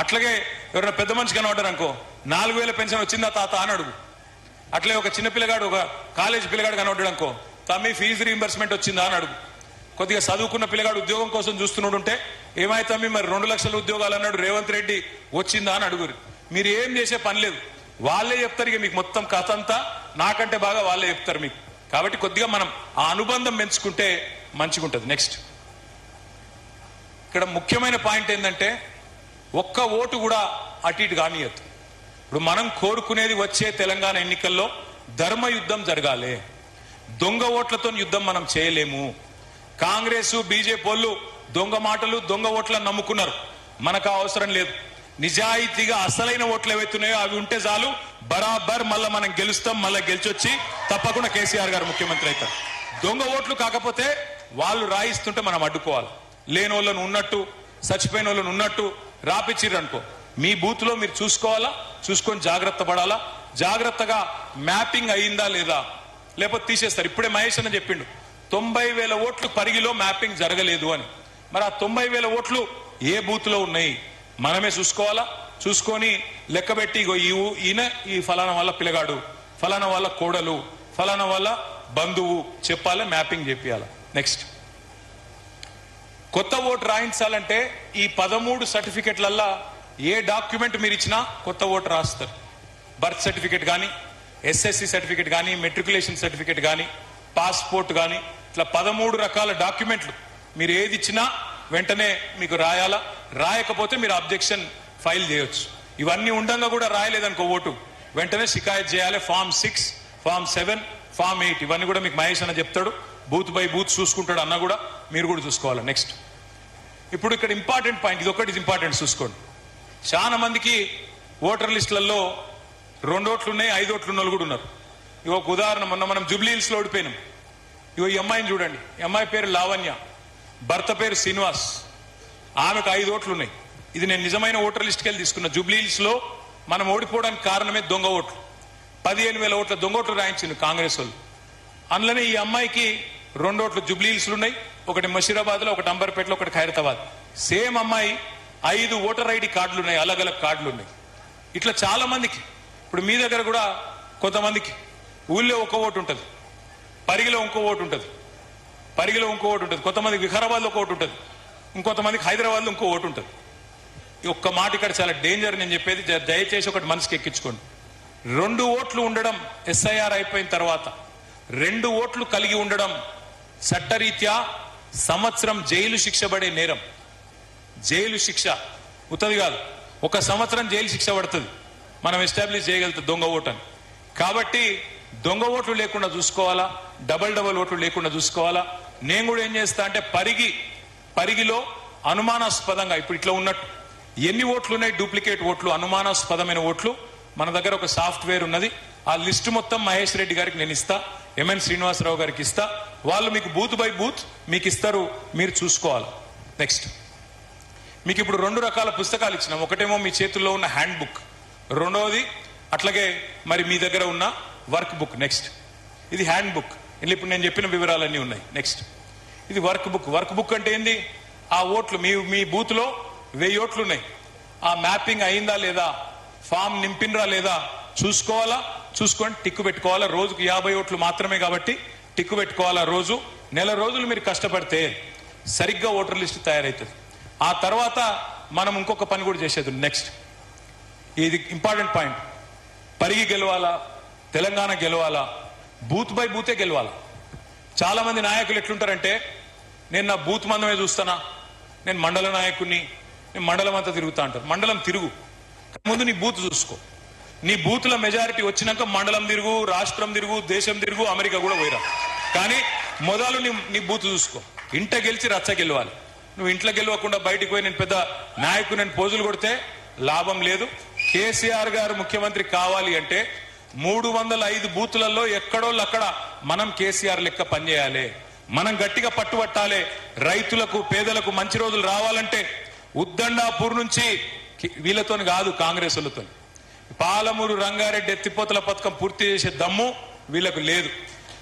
అట్లాగే ఎవరైనా పెద్ద మనిషి కనబడ్డారు అనుకో, 4000 పెన్షన్ వచ్చిందా తాత అని అడుగు. అట్లే ఒక చిన్న పిల్లగాడు, ఒక కాలేజ్ పిల్లగాడు కనబడ్డాడు అనుకో, తమ్మి ఫీజు రీంబర్స్మెంట్ వచ్చిందా అని అడుగు. కొద్దిగా చదువుకున్న పిల్లగాడు ఉద్యోగం కోసం చూస్తున్నాడు ఉంటే, ఏమైతమ్మి మరి 2 లక్షల ఉద్యోగాలు అన్నాడు రేవంత్ రెడ్డి వచ్చిందా అని అడుగురు. మీరు ఏం చేసే పని లేదు, వాళ్ళే చెప్తారు. ఇక మీకు మొత్తం కథ అంతా నాకంటే బాగా వాళ్ళే చెప్తారు మీకు. కాబట్టి కొద్దిగా మనం ఆ అనుబంధం పెంచుకుంటే మంచిగా ఉంటుంది. నెక్స్ట్ ఇక్కడ ముఖ్యమైన పాయింట్ ఏంటంటే, ఒక్క ఓటు కూడా అటు ఇటు కానియద్దు. ఇప్పుడు మనం కోరుకునేది వచ్చే తెలంగాణ ఎన్నికల్లో ధర్మ యుద్ధం జరగాలి. దొంగ ఓట్లతో యుద్ధం మనం చేయలేము. కాంగ్రెస్ బీజేపీ వాళ్ళు దొంగ మాటలు దొంగ ఓట్లను నమ్ముకున్నారు. మనకు అవసరం లేదు. నిజాయితీగా అసలైన ఓట్లు ఏవైతున్నాయో అవి ఉంటే చాలు, బరాబర్ మళ్ళా మనం గెలుస్తాం. మళ్ళా గెలిచొచ్చి తప్పకుండా కేసీఆర్ గారు ముఖ్యమంత్రి అవుతారు. దొంగ ఓట్లు కాకపోతే వాళ్ళు రాయిస్తుంటే మనం అడ్డుకోవాలి. లేని వాళ్ళను ఉన్నట్టు, చచ్చిపోయిన వాళ్ళను ఉన్నట్టు రాపిచ్చిర్రు అనుకో, మీ బూత్ లో మీరు చూసుకోవాలా, చూసుకొని జాగ్రత్త పడాలా. జాగ్రత్తగా మ్యాపింగ్ అయిందా లేదా, లేకపోతే తీసేస్తారు. ఇప్పుడే మహేష్ అని చెప్పిండు 90,000 ఓట్లు పరిగిలో మ్యాపింగ్ జరగలేదు అని. మరి ఆ 90,000 ఓట్లు ఏ బూత్ లో ఉన్నాయి మనమే చూసుకోవాలా. చూసుకొని లెక్కబెట్టి ఈయన ఈ ఫలానా వాళ్ళ పిల్లగాడు, ఫలానా వాళ్ళ కోడలు, ఫలానా వాళ్ళ బంధువు చెప్పాలి, మ్యాపింగ్ చెప్పాలి. నెక్స్ట్ కొత్త ఓటు రాయించాలంటే ఈ 13 సర్టిఫికెట్లల్లా ఏ డాక్యుమెంట్ మీరు ఇచ్చినా కొత్త ఓటు రాస్తారు. బర్త్ సర్టిఫికెట్ కానీ, ఎస్ఎస్సి సర్టిఫికెట్ కానీ, మెట్రికులేషన్ సర్టిఫికెట్ కానీ, పాస్పోర్ట్ కానీ, ఇట్లా 13 రకాల డాక్యుమెంట్లు మీరు ఏది ఇచ్చినా వెంటనే మీకు రాయాలా. రాయకపోతే మీరు అబ్జెక్షన్ ఫైల్ చేయొచ్చు. ఇవన్నీ ఉండగా కూడా రాయలేదనుకో ఓటు, వెంటనే షికాయత్ చేయాలి. ఫామ్ 6, ఫామ్ 7, ఫామ్ 8 ఇవన్నీ కూడా మీకు మహేష్ అన్న చెప్తాడు. బూత్ బై బూత్ చూసుకుంటాడు అన్న కూడా, మీరు కూడా చూసుకోవాలి. నెక్స్ట్ ఇప్పుడు ఇక్కడ ఇంపార్టెంట్ పాయింట్, ఇది ఒకటి ఇంపార్టెంట్ చూసుకోండి. చాలా మందికి ఓటర్ లిస్టులలో 2 ఓట్లు ఉన్నాయి, 5 ఓట్లు ఉన్న వాళ్ళు కూడా ఉన్నారు. ఇవి ఒక ఉదాహరణ, మొన్న మనం జూబ్లీ హిల్స్ లో ఓడిపోయినాం. ఇగో ఈ అమ్మాయిని చూడండి, ఈ అమ్మాయి పేరు లావణ్య, భర్త పేరు శ్రీనివాస్, ఆమెకు 5 ఓట్లు ఉన్నాయి. ఇది నేను నిజమైన ఓటర్ లిస్ట్కి వెళ్ళి తీసుకున్నా. జూబ్లీ హిల్స్ లో మనం ఓడిపోవడానికి కారణమే దొంగ ఓట్లు. 15,000 ఓట్ల దొంగ ఓట్లు రాయించింది కాంగ్రెస్ వాళ్ళు. అందులోనే ఈ అమ్మాయికి 2 ఓట్లు జూబ్లీ హిల్స్ ఉన్నాయి, ఒకటి మషీరాబాద్ లో, ఒకటి అంబర్పేటలో, ఒకటి ఖైరతాబాద్. సేమ్ అమ్మాయి 5 ఓటర్ ఐడి కార్డులు ఉన్నాయి, అలగ్ కార్డులు ఉన్నాయి. ఇట్లా చాలా మందికి, ఇప్పుడు మీ దగ్గర కూడా కొంతమందికి ఊళ్ళో ఒక ఓటు ఉంటుంది, పరిగిలో ఇంకో ఓటు ఉంటుంది, పరిగిలో ఇంకో ఓటు ఉంటుంది, కొంతమందికి వికారాబాద్ లో ఒక ఓటు ఉంటుంది, ఇంకొంతమందికి హైదరాబాద్ లో ఇంకో ఓటు ఉంటుంది. ఈ ఒక్క మాట ఇక్కడ చాలా డేంజర్. నేను చెప్పేది దయచేసి ఒకటి మనసుకి ఎక్కించుకోండి. 2 ఓట్లు ఉండడం ఎస్ఐఆర్ అయిపోయిన తర్వాత 2 ఓట్లు కలిగి ఉండడం చట్టరీత్యా సంవత్సరం జైలు శిక్ష పడే నేరం. జైలు శిక్ష ఉత్తది కాదు, 1 సంవత్సరం జైలు శిక్ష పడుతుంది మనం ఎస్టాబ్లిష్ చేయగలుగుతాం దొంగ ఓటు అని. కాబట్టి దొంగ ఓట్లు లేకుండా చూసుకోవాలా, డబల్ ఓట్లు లేకుండా చూసుకోవాలా. నేను కూడా ఏం చేస్తా అంటే పరిగిలో అనుమానాస్పదంగా ఇప్పుడు ఇట్లా ఉన్నట్టు ఎన్ని ఓట్లు ఉన్నాయి, డూప్లికేట్ ఓట్లు, అనుమానాస్పదమైన ఓట్లు, మన దగ్గర ఒక సాఫ్ట్వేర్ ఉన్నది. ఆ లిస్టు మొత్తం మహేష్ రెడ్డి గారికి నేను ఇస్తా, ఎంఎన్ శ్రీనివాసరావు గారికి ఇస్తా. వాళ్ళు మీకు బూత్ బై బూత్ మీకు ఇస్తారు, మీరు చూసుకోవాలి. నెక్స్ట్ మీకు ఇప్పుడు 2 రకాల పుస్తకాలు ఇచ్చినాం. ఒకటేమో మీ చేతుల్లో ఉన్న హ్యాండ్ బుక్, రెండవది అట్లాగే మరి మీ దగ్గర ఉన్న వర్క్ బుక్. నెక్స్ట్ ఇది హ్యాండ్ బుక్, ఇలా ఇప్పుడు నేను చెప్పిన వివరాలన్నీ ఉన్నాయి. నెక్స్ట్ ఇది వర్క్ బుక్. వర్క్ బుక్ అంటే ఏంది, ఆ ఓట్లు మీ బూత్ లో 1000 ఓట్లు ఉన్నాయి, ఆ మ్యాపింగ్ అయిందా లేదా, ఫామ్ నింపినరా లేదా చూసుకోవాలా. చూసుకొని టిక్కు పెట్టుకోవాలా. రోజుకు 50 ఓట్లు మాత్రమే కాబట్టి టిక్కు పెట్టుకోవాలా. రోజు నెల రోజులు మీరు కష్టపడితే సరిగ్గా ఓటర్ లిస్ట్ తయారవుతుంది. ఆ తర్వాత మనం ఇంకొక పని కూడా చేసేది. నెక్స్ట్ ఇది ఇంపార్టెంట్ పాయింట్, పరిగి గెలవాలా, తెలంగాణ గెలవాలా, బూత్ బై బూతే గెలవాలి. చాలా మంది నాయకులు ఎట్లుంటారంటే, నేను నా బూత్ మందమే చూస్తానా, నేను మండల నాయకుడిని, నేను మండలం అంతా తిరుగుతా అంటారు. మండలం తిరుగు, ముందు నీ బూత్ చూసుకో. నీ బూత్ల మెజారిటీ వచ్చినాక మండలం తిరుగు, రాష్ట్రం తిరుగు, దేశం తిరుగు, అమెరికా కూడా పోయిరా. కానీ మొదలు నీ బూత్ చూసుకో. ఇంట గెలిచి రచ్చ గెలవాలి. నువ్వు ఇంట్లో గెలవకుండా బయటికి పోయి నేను పెద్ద నాయకుడు నేను పోజులు కొడితే లాభం లేదు. కేసీఆర్ గారు ముఖ్యమంత్రి కావాలి అంటే 305 బూతులలో ఎక్కడోళ్ళు అక్కడ మనం కేసీఆర్ లెక్క పనిచేయాలి. మనం గట్టిగా పట్టుబట్టాలి. రైతులకు పేదలకు మంచి రోజులు రావాలంటే ఉద్దండాపూర్ నుంచి వీళ్ళతో కాదు, కాంగ్రెస్ వాళ్ళతో. పాలమూరు రంగారెడ్డి ఎత్తిపోతల పథకం పూర్తి చేసే దమ్ము వీళ్ళకు లేదు.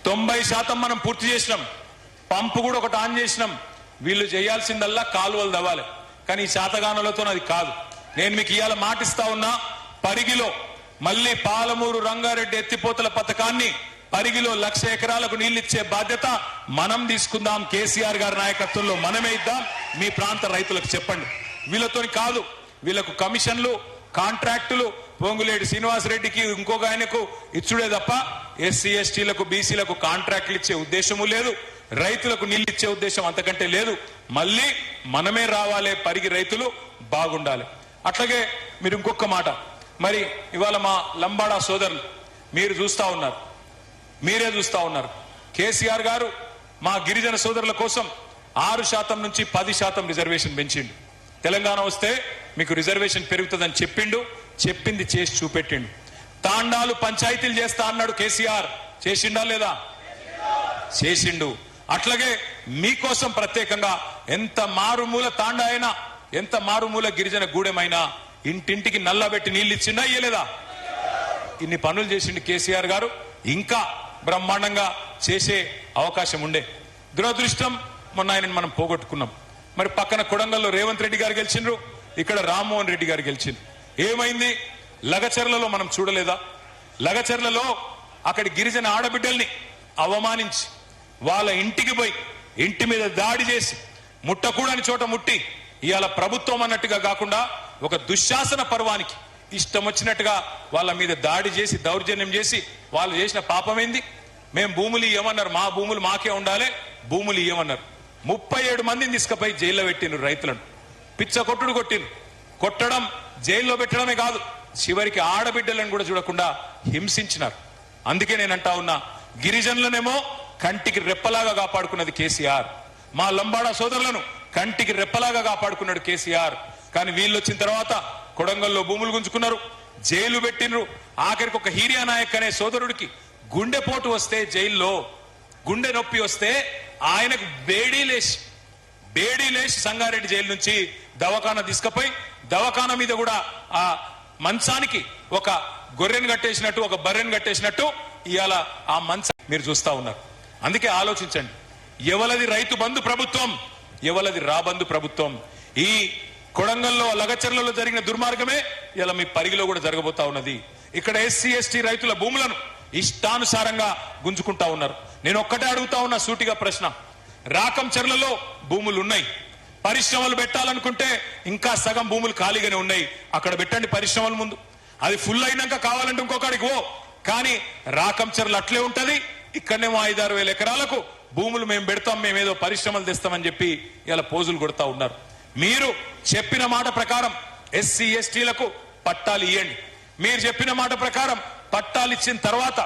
90% మనం పూర్తి చేసినాం. పంపు కూడా ఒకటి ఆన్ చేసినాం. వీళ్ళు చేయాల్సిందల్లా కాలువలు దవ్వాలి. కానీ ఈ శాతగానులతో అది కాదు. నేను మీకు ఇవాళ మాటిస్తా ఉన్నా, పరిగిలో మళ్ళీ పాలమూరు రంగారెడ్డి ఎత్తిపోతల పథకాన్ని పరిగిలో 1,00,000 ఎకరాలకు నీళ్లిచ్చే బాధ్యత మనం తీసుకుందాం. కేసీఆర్ గారి నాయకత్వంలో మనమే ఇద్దాం. మీ ప్రాంత రైతులకు చెప్పండి. వీళ్ళతో కాదు, వీళ్ళకు కమిషన్లు, కాంట్రాక్టులు, పొంగులేటి శ్రీనివాసరెడ్డికి ఇంకొక ఆయనకు ఇచ్చుడే తప్ప ఎస్సీ ఎస్టీలకు బీసీలకు కాంట్రాక్టులు ఇచ్చే ఉద్దేశము లేదు. రైతులకు నీళ్లు ఇచ్చే ఉద్దేశం అంతకంటే లేదు. మళ్ళీ మనమే రావాలి, పరిగి రైతులు బాగుండాలి. అట్లాగే మీరు ఇంకొక మాట, మరి ఇవాళ మా లంబాడా సోదరులు మీరు చూస్తా ఉన్నారు, మీరే చూస్తా ఉన్నారు. కేసీఆర్ గారు మా గిరిజన సోదరుల కోసం 6% నుంచి 10% రిజర్వేషన్ పెంచిండు. తెలంగాణ వస్తే మీకు రిజర్వేషన్ పెరుగుతుందని చెప్పిండు. చెప్పింది చేసి చూపెట్టిండు. తాండాలు పంచాయతీలు చేస్తా అన్నాడు కేసీఆర్. చేసిండా లేదా? చేసిండు. అట్లాగే మీకోసం ప్రత్యేకంగా ఎంత మారుమూల తాండా అయినా, ఎంత మారుమూల గిరిజన గూడెమైనా ఇంటింటికి నల్లబెట్టి నీళ్ళు ఇచ్చిండా, ఇయ్యలేదా? ఇన్ని పనులు చేసిండు కేసీఆర్ గారు. ఇంకా బ్రహ్మాండంగా చేసే అవకాశం ఉండే. దురదృష్టం మొన్న ఆయనను మనం పోగొట్టుకున్నాం. మరి పక్కన కొడంగల్లో రేవంత్ రెడ్డి గారు గెలిచిండ్రు, ఇక్కడ రామ్మోహన్ రెడ్డి గారు గెలిచిండ్రు. ఏమైంది? లగచర్లలో మనం చూడలేదా? లగచర్లలో అక్కడి గిరిజన ఆడబిడ్డల్ని అవమానించి వాళ్ళ ఇంటికి పోయి ఇంటి మీద దాడి చేసి ముట్టకూడని చోట ముట్టి ఇవాళ ప్రభుత్వం అన్నట్టుగా కాకుండా ఒక దుశ్శాసన పర్వానికి ఇష్టం వచ్చినట్టుగా వాళ్ళ మీద దాడి చేసి దౌర్జన్యం చేసి వాళ్ళు చేసిన పాపం ఏంది? మేము భూములు ఇవ్వమన్నారు, మా భూములు మాకే ఉండాలి, భూములు ఇవ్వమన్నారు. 37 మందిని తీసుకుపోయి జైల్లో పెట్టిండ్రు. రైతులను పిచ్చ కొట్టుడు కొట్టిండ్రు. కొట్టడం, జైల్లో పెట్టడమే కాదు, చివరికి ఆడబిడ్డలను కూడా చూడకుండా హింసించినారు. అందుకే నేను అంటా ఉన్నా, గిరిజనులనేమో కంటికి రెప్పలాగా కాపాడుకున్నది కేసీఆర్. మా లంబాడా సోదరులను కంటికి రెప్పలాగా కాపాడుకున్నాడు కేసీఆర్. కానీ వీళ్ళు వచ్చిన తర్వాత కొడంగల్లో భూములు గుంజుకున్నారు, జైలు పెట్టినరు. ఆఖరికి ఒక హీరియా నాయక్ అనే సోదరుడికి గుండెపోటు వస్తే, జైల్లో గుండె నొప్పి వస్తే ఆయనకు బేడీ లేచి సంగారెడ్డి జైలు నుంచి దవాఖానా తీసుకుపోయి దవాఖానా మీద కూడా ఆ మంచానికి ఒక గొర్రెను కట్టేసినట్టు, ఒక బర్రెను కట్టేసినట్టు ఇవాళ ఆ మంచ మీరు చూస్తా ఉన్నారు. అందుకే ఆలోచించండి, ఎవలది రైతు బంధు ప్రభుత్వం, ఎవలది రాబంధు ప్రభుత్వం. ఈ కొడంగల్లో లగచర్లలో జరిగిన దుర్మార్గమే ఇలా మీ పరిగిలో కూడా జరగబోతా ఉన్నది. ఇక్కడ ఎస్సీ ఎస్టీ రైతుల భూములను ఇష్టానుసారంగా గుంజుకుంటా ఉన్నారు. నేను ఒక్కటే అడుగుతా ఉన్నా సూటిగా ప్రశ్న, రాకంచర్లలో భూములు ఉన్నాయి, పరిశ్రమలు పెట్టాలనుకుంటే ఇంకా సగం భూములు ఖాళీగానే ఉన్నాయి, అక్కడ పెట్టండి పరిశ్రమల ముందు. అది ఫుల్ అయినాక కావాలంటే ఇంకొకడికి ఓ. కానీ రాకంచర్లు అట్లే ఉంటది, ఇక్కడనేమో 5-6 వేల ఎకరాలకు భూములు మేము పెడతాం, మేమేదో పరిశ్రమలు తెస్తామని చెప్పి ఇలా పోజులు కొడతా ఉన్నారు. మీరు చెప్పిన మాట ప్రకారం ఎస్సీ ఎస్టీలకు పట్టాలు ఇవ్వండి. మీరు చెప్పిన మాట ప్రకారం పట్టాలు ఇచ్చిన తర్వాత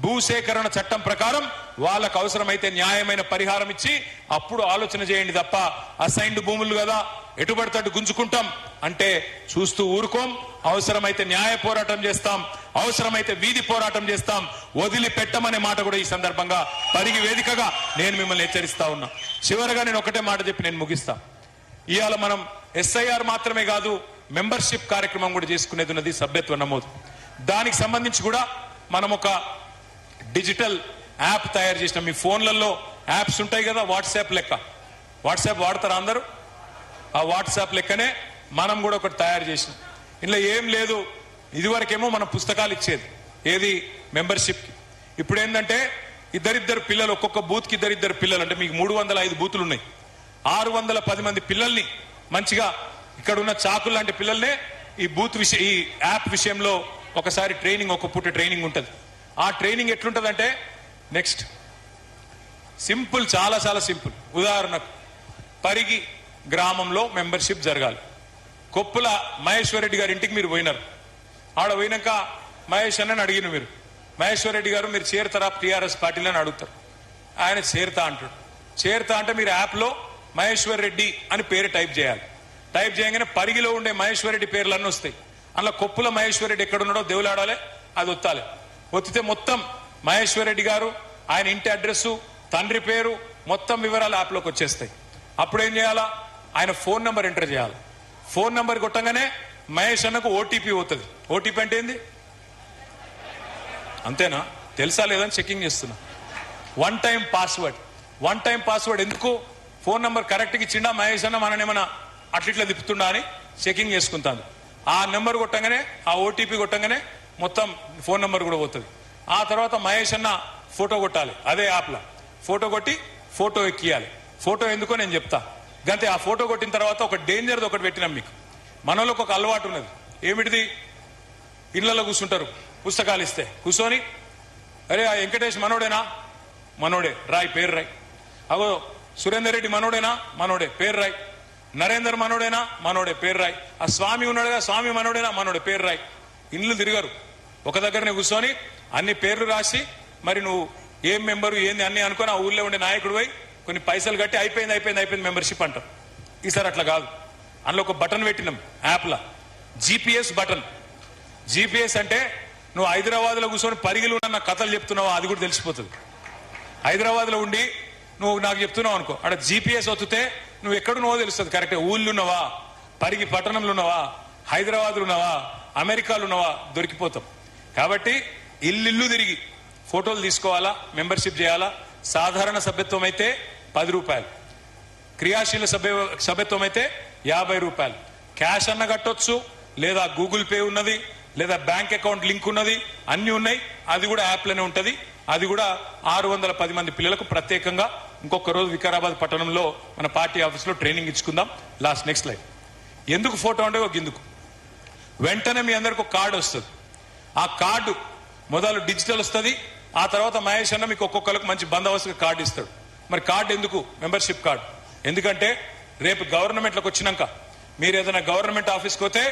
భూసేకరణ చట్టం ప్రకారం వాళ్ళకు అవసరమైతే న్యాయమైన పరిహారం ఇచ్చి అప్పుడు ఆలోచన చేయండి తప్ప అసైన్డ్ భూములు కదా ఎటుబడితట్టు గుంజుకుంటాం అంటే చూస్తూ ఊరుకోం. అవసరమైతే న్యాయ పోరాటం చేస్తాం, అవసరమైతే వీధి పోరాటం చేస్తాం, వదిలిపెట్టమనే మాట కూడా ఈ సందర్భంగా పరిగి వేదికగా నేను మిమ్మల్ని హెచ్చరిస్తా ఉన్నా. చివరగా నేను ఒకటే మాట చెప్పి నేను ముగిస్తా. ఇవాళ మనం ఎస్ఐఆర్ మాత్రమే కాదు, మెంబర్షిప్ కార్యక్రమం కూడా చేసుకునేది ఉన్నది, సభ్యత్వ నమోదు. దానికి సంబంధించి కూడా మనం ఒక డిజిటల్ యాప్ తయారు చేసినాం. మీ ఫోన్లలో యాప్స్ ఉంటాయి కదా, వాట్సాప్ లెక్క. వాట్సాప్ వాడతారా అందరూ? ఆ వాట్సాప్ లెక్కనే మనం కూడా ఒకటి తయారు చేసినాం. ఇందులో ఏం లేదు, ఇదివరకేమో మనం పుస్తకాలు ఇచ్చేది, ఏది మెంబర్షిప్కి. ఇప్పుడు ఏంటంటే ఇద్దరిద్దరు పిల్లలు, ఒక్కొక్క బూత్కి ఇద్దరిద్దరు పిల్లలు, అంటే మీకు 305 బూతులు ఉన్నాయి, 610 మంది పిల్లల్ని మంచిగా ఇక్కడ ఉన్న చాకులు లాంటి పిల్లల్నే ఈ బూత్ విషయం, ఈ యాప్ విషయంలో ఒకసారి ట్రైనింగ్, ఒక పూట ట్రైనింగ్ ఉంటుంది. ఆ ట్రైనింగ్ ఎట్లుంటదంటే నెక్స్ట్ సింపుల్, చాలా చాలా సింపుల్. ఉదాహరణకు పరిగి గ్రామంలో మెంబర్షిప్ జరగాలి. కొప్పుల మహేశ్వర్ రెడ్డి గారి ఇంటికి మీరు పోయినారు. ఆడ పోయినాక మహేష్ అన్నని అడిగిన మీరు, మహేశ్వర్ రెడ్డి గారు మీరు చేరుతారా టీఆర్ఎస్ పార్టీలో అని అడుగుతారు. ఆయన చేరుతా అంటాడు. చేరుతా అంటే మీరు యాప్లో మహేశ్వర్ రెడ్డి అని పేరు టైప్ చేయాలి. టైప్ చేయగానే పరిగిలో ఉండే మహేశ్వర్ రెడ్డి పేర్లన్నీ వస్తాయి. అందులో కొప్పుల మహేశ్వర్ రెడ్డి ఎక్కడున్నాడో దేవులాడాలి, అది ఒత్తాలి. ఒత్తితే మొత్తం మహేశ్వర్ రెడ్డి గారు, ఆయన ఇంటి అడ్రస్, తండ్రి పేరు, మొత్తం వివరాలు యాప్లోకి వచ్చేస్తాయి. అప్పుడు ఏం చేయాలా? ఆయన ఫోన్ నంబర్ ఎంటర్ చేయాలి. ఫోన్ నంబర్ కొట్టంగానే మహేష్ అన్నకు ఓటీపీ అవుతుంది. ఓటీపీ అంటే ఏంది? అంతేనా? తెలుసా లేదని చెకింగ్ చేస్తున్నా. One time password. One time password ఎందుకు? ఫోన్ నంబర్ కరెక్ట్గా ఇచ్చిండా మహేష్ అన్న, మనం ఏమన్నా అట్లిట్లా తిప్పుతుండా అని చెకింగ్ చేసుకుంటాను. ఆ నెంబర్ కొట్టంగానే, ఆ ఓటీపీ కొట్టంగానే మొత్తం ఫోన్ నెంబర్ కూడా పోతుంది. ఆ తర్వాత మహేష్ అన్న ఫోటో కొట్టాలి. అదే యాప్లో ఫోటో కొట్టి ఫోటో ఎక్కియాలి. ఫోటో ఎందుకో నేను చెప్తా. గంతే. ఆ ఫోటో కొట్టిన తర్వాత ఒక డేంజర్ది ఒకటి పెట్టినాం మీకు. మనలోకి ఒక అలవాటు ఉన్నది. ఏమిటిది? ఇళ్లలో కూర్చుంటారు, పుస్తకాలు ఇస్తే కూర్చొని, అరే ఆ వెంకటేష్ మనోడేనా? మనోడే, రాయి పేరు రాయి. అగో సురేందర్ రెడ్డి మనోడేనా? మనోడే, పేరు రాయి. నరేందర్ మనోడేనా? మనోడే, పేరు రాయి. ఆ స్వామి ఉన్నాడుగా, స్వామి మనోడేనా? మనోడే, పేరు రాయి. ఇండ్లు తిరగరు, ఒక దగ్గరనే కూర్చొని అన్ని పేర్లు రాసి, మరి నువ్వు ఏం మెంబరు ఏంది అన్ని అనుకుని ఆ ఊళ్ళో ఉండే నాయకుడు పోయి కొన్ని పైసలు కట్టి అయిపోయింది మెంబర్షిప్ అంటారు. ఈసారి అట్లా కాదు. అందులో ఒక బటన్ పెట్టినాం యాప్లో, జీపీఎస్ బటన్. జీపీఎస్ అంటే నువ్వు హైదరాబాద్ లో కూర్చొని పరిగిలు ఉన్న కథలు చెప్తున్నావా అది కూడా తెలిసిపోతుంది. హైదరాబాద్ లో ఉండి నువ్వు నాకు చెప్తున్నావు అనుకో, అక్కడ జీపీఎస్ ఒత్తితే నువ్వు ఎక్కడున్నావో తెలుస్తుంది. కరెక్ట్ ఊళ్ళు ఉన్నావా, పరిగి పట్టణంలో ఉన్నావా, హైదరాబాద్ ఉన్నావా, అమెరికాలో ఉన్నావా, దొరికిపోతాం. కాబట్టి ఇల్లు తిరిగి ఫోటోలు తీసుకోవాలా, మెంబర్షిప్ చేయాలా. సాధారణ సభ్యత్వం అయితే 10 రూపాయలు, క్రియాశీల సభ్యత్వం అయితే 50 రూపాయలు. క్యాష్ అన్న కట్టొచ్చు, లేదా గూగుల్ పే ఉన్నది, లేదా బ్యాంక్ అకౌంట్ లింక్ ఉన్నది, అన్ని ఉన్నాయి. అది కూడా యాప్లోనే ఉంటది. అది కూడా 610 మంది పిల్లలకు ప్రత్యేకంగా ఇంకొక రోజు వికారాబాద్ పట్టణంలో మన పార్టీ ఆఫీస్లో ట్రైనింగ్ ఇచ్చుకుందాం. Next slide. ఎందుకు ఫోటో అంటే ఒక గిందుకు వెంటనే మీ అందరికి ఒక కార్డు వస్తుంది. ఆ కార్డు మొదలు డిజిటల్ వస్తుంది. ఆ తర్వాత మహేష్ అన్న మీకు ఒక్కొక్కరికి మంచి బందోబస్తుగా కార్డు ఇస్తాడు. మరి కార్డు ఎందుకు? Membership card. ఎందుకంటే రేపు గవర్నమెంట్లోకి వచ్చినాక మీరు ఏదైనా గవర్నమెంట్ ఆఫీస్కి పోతే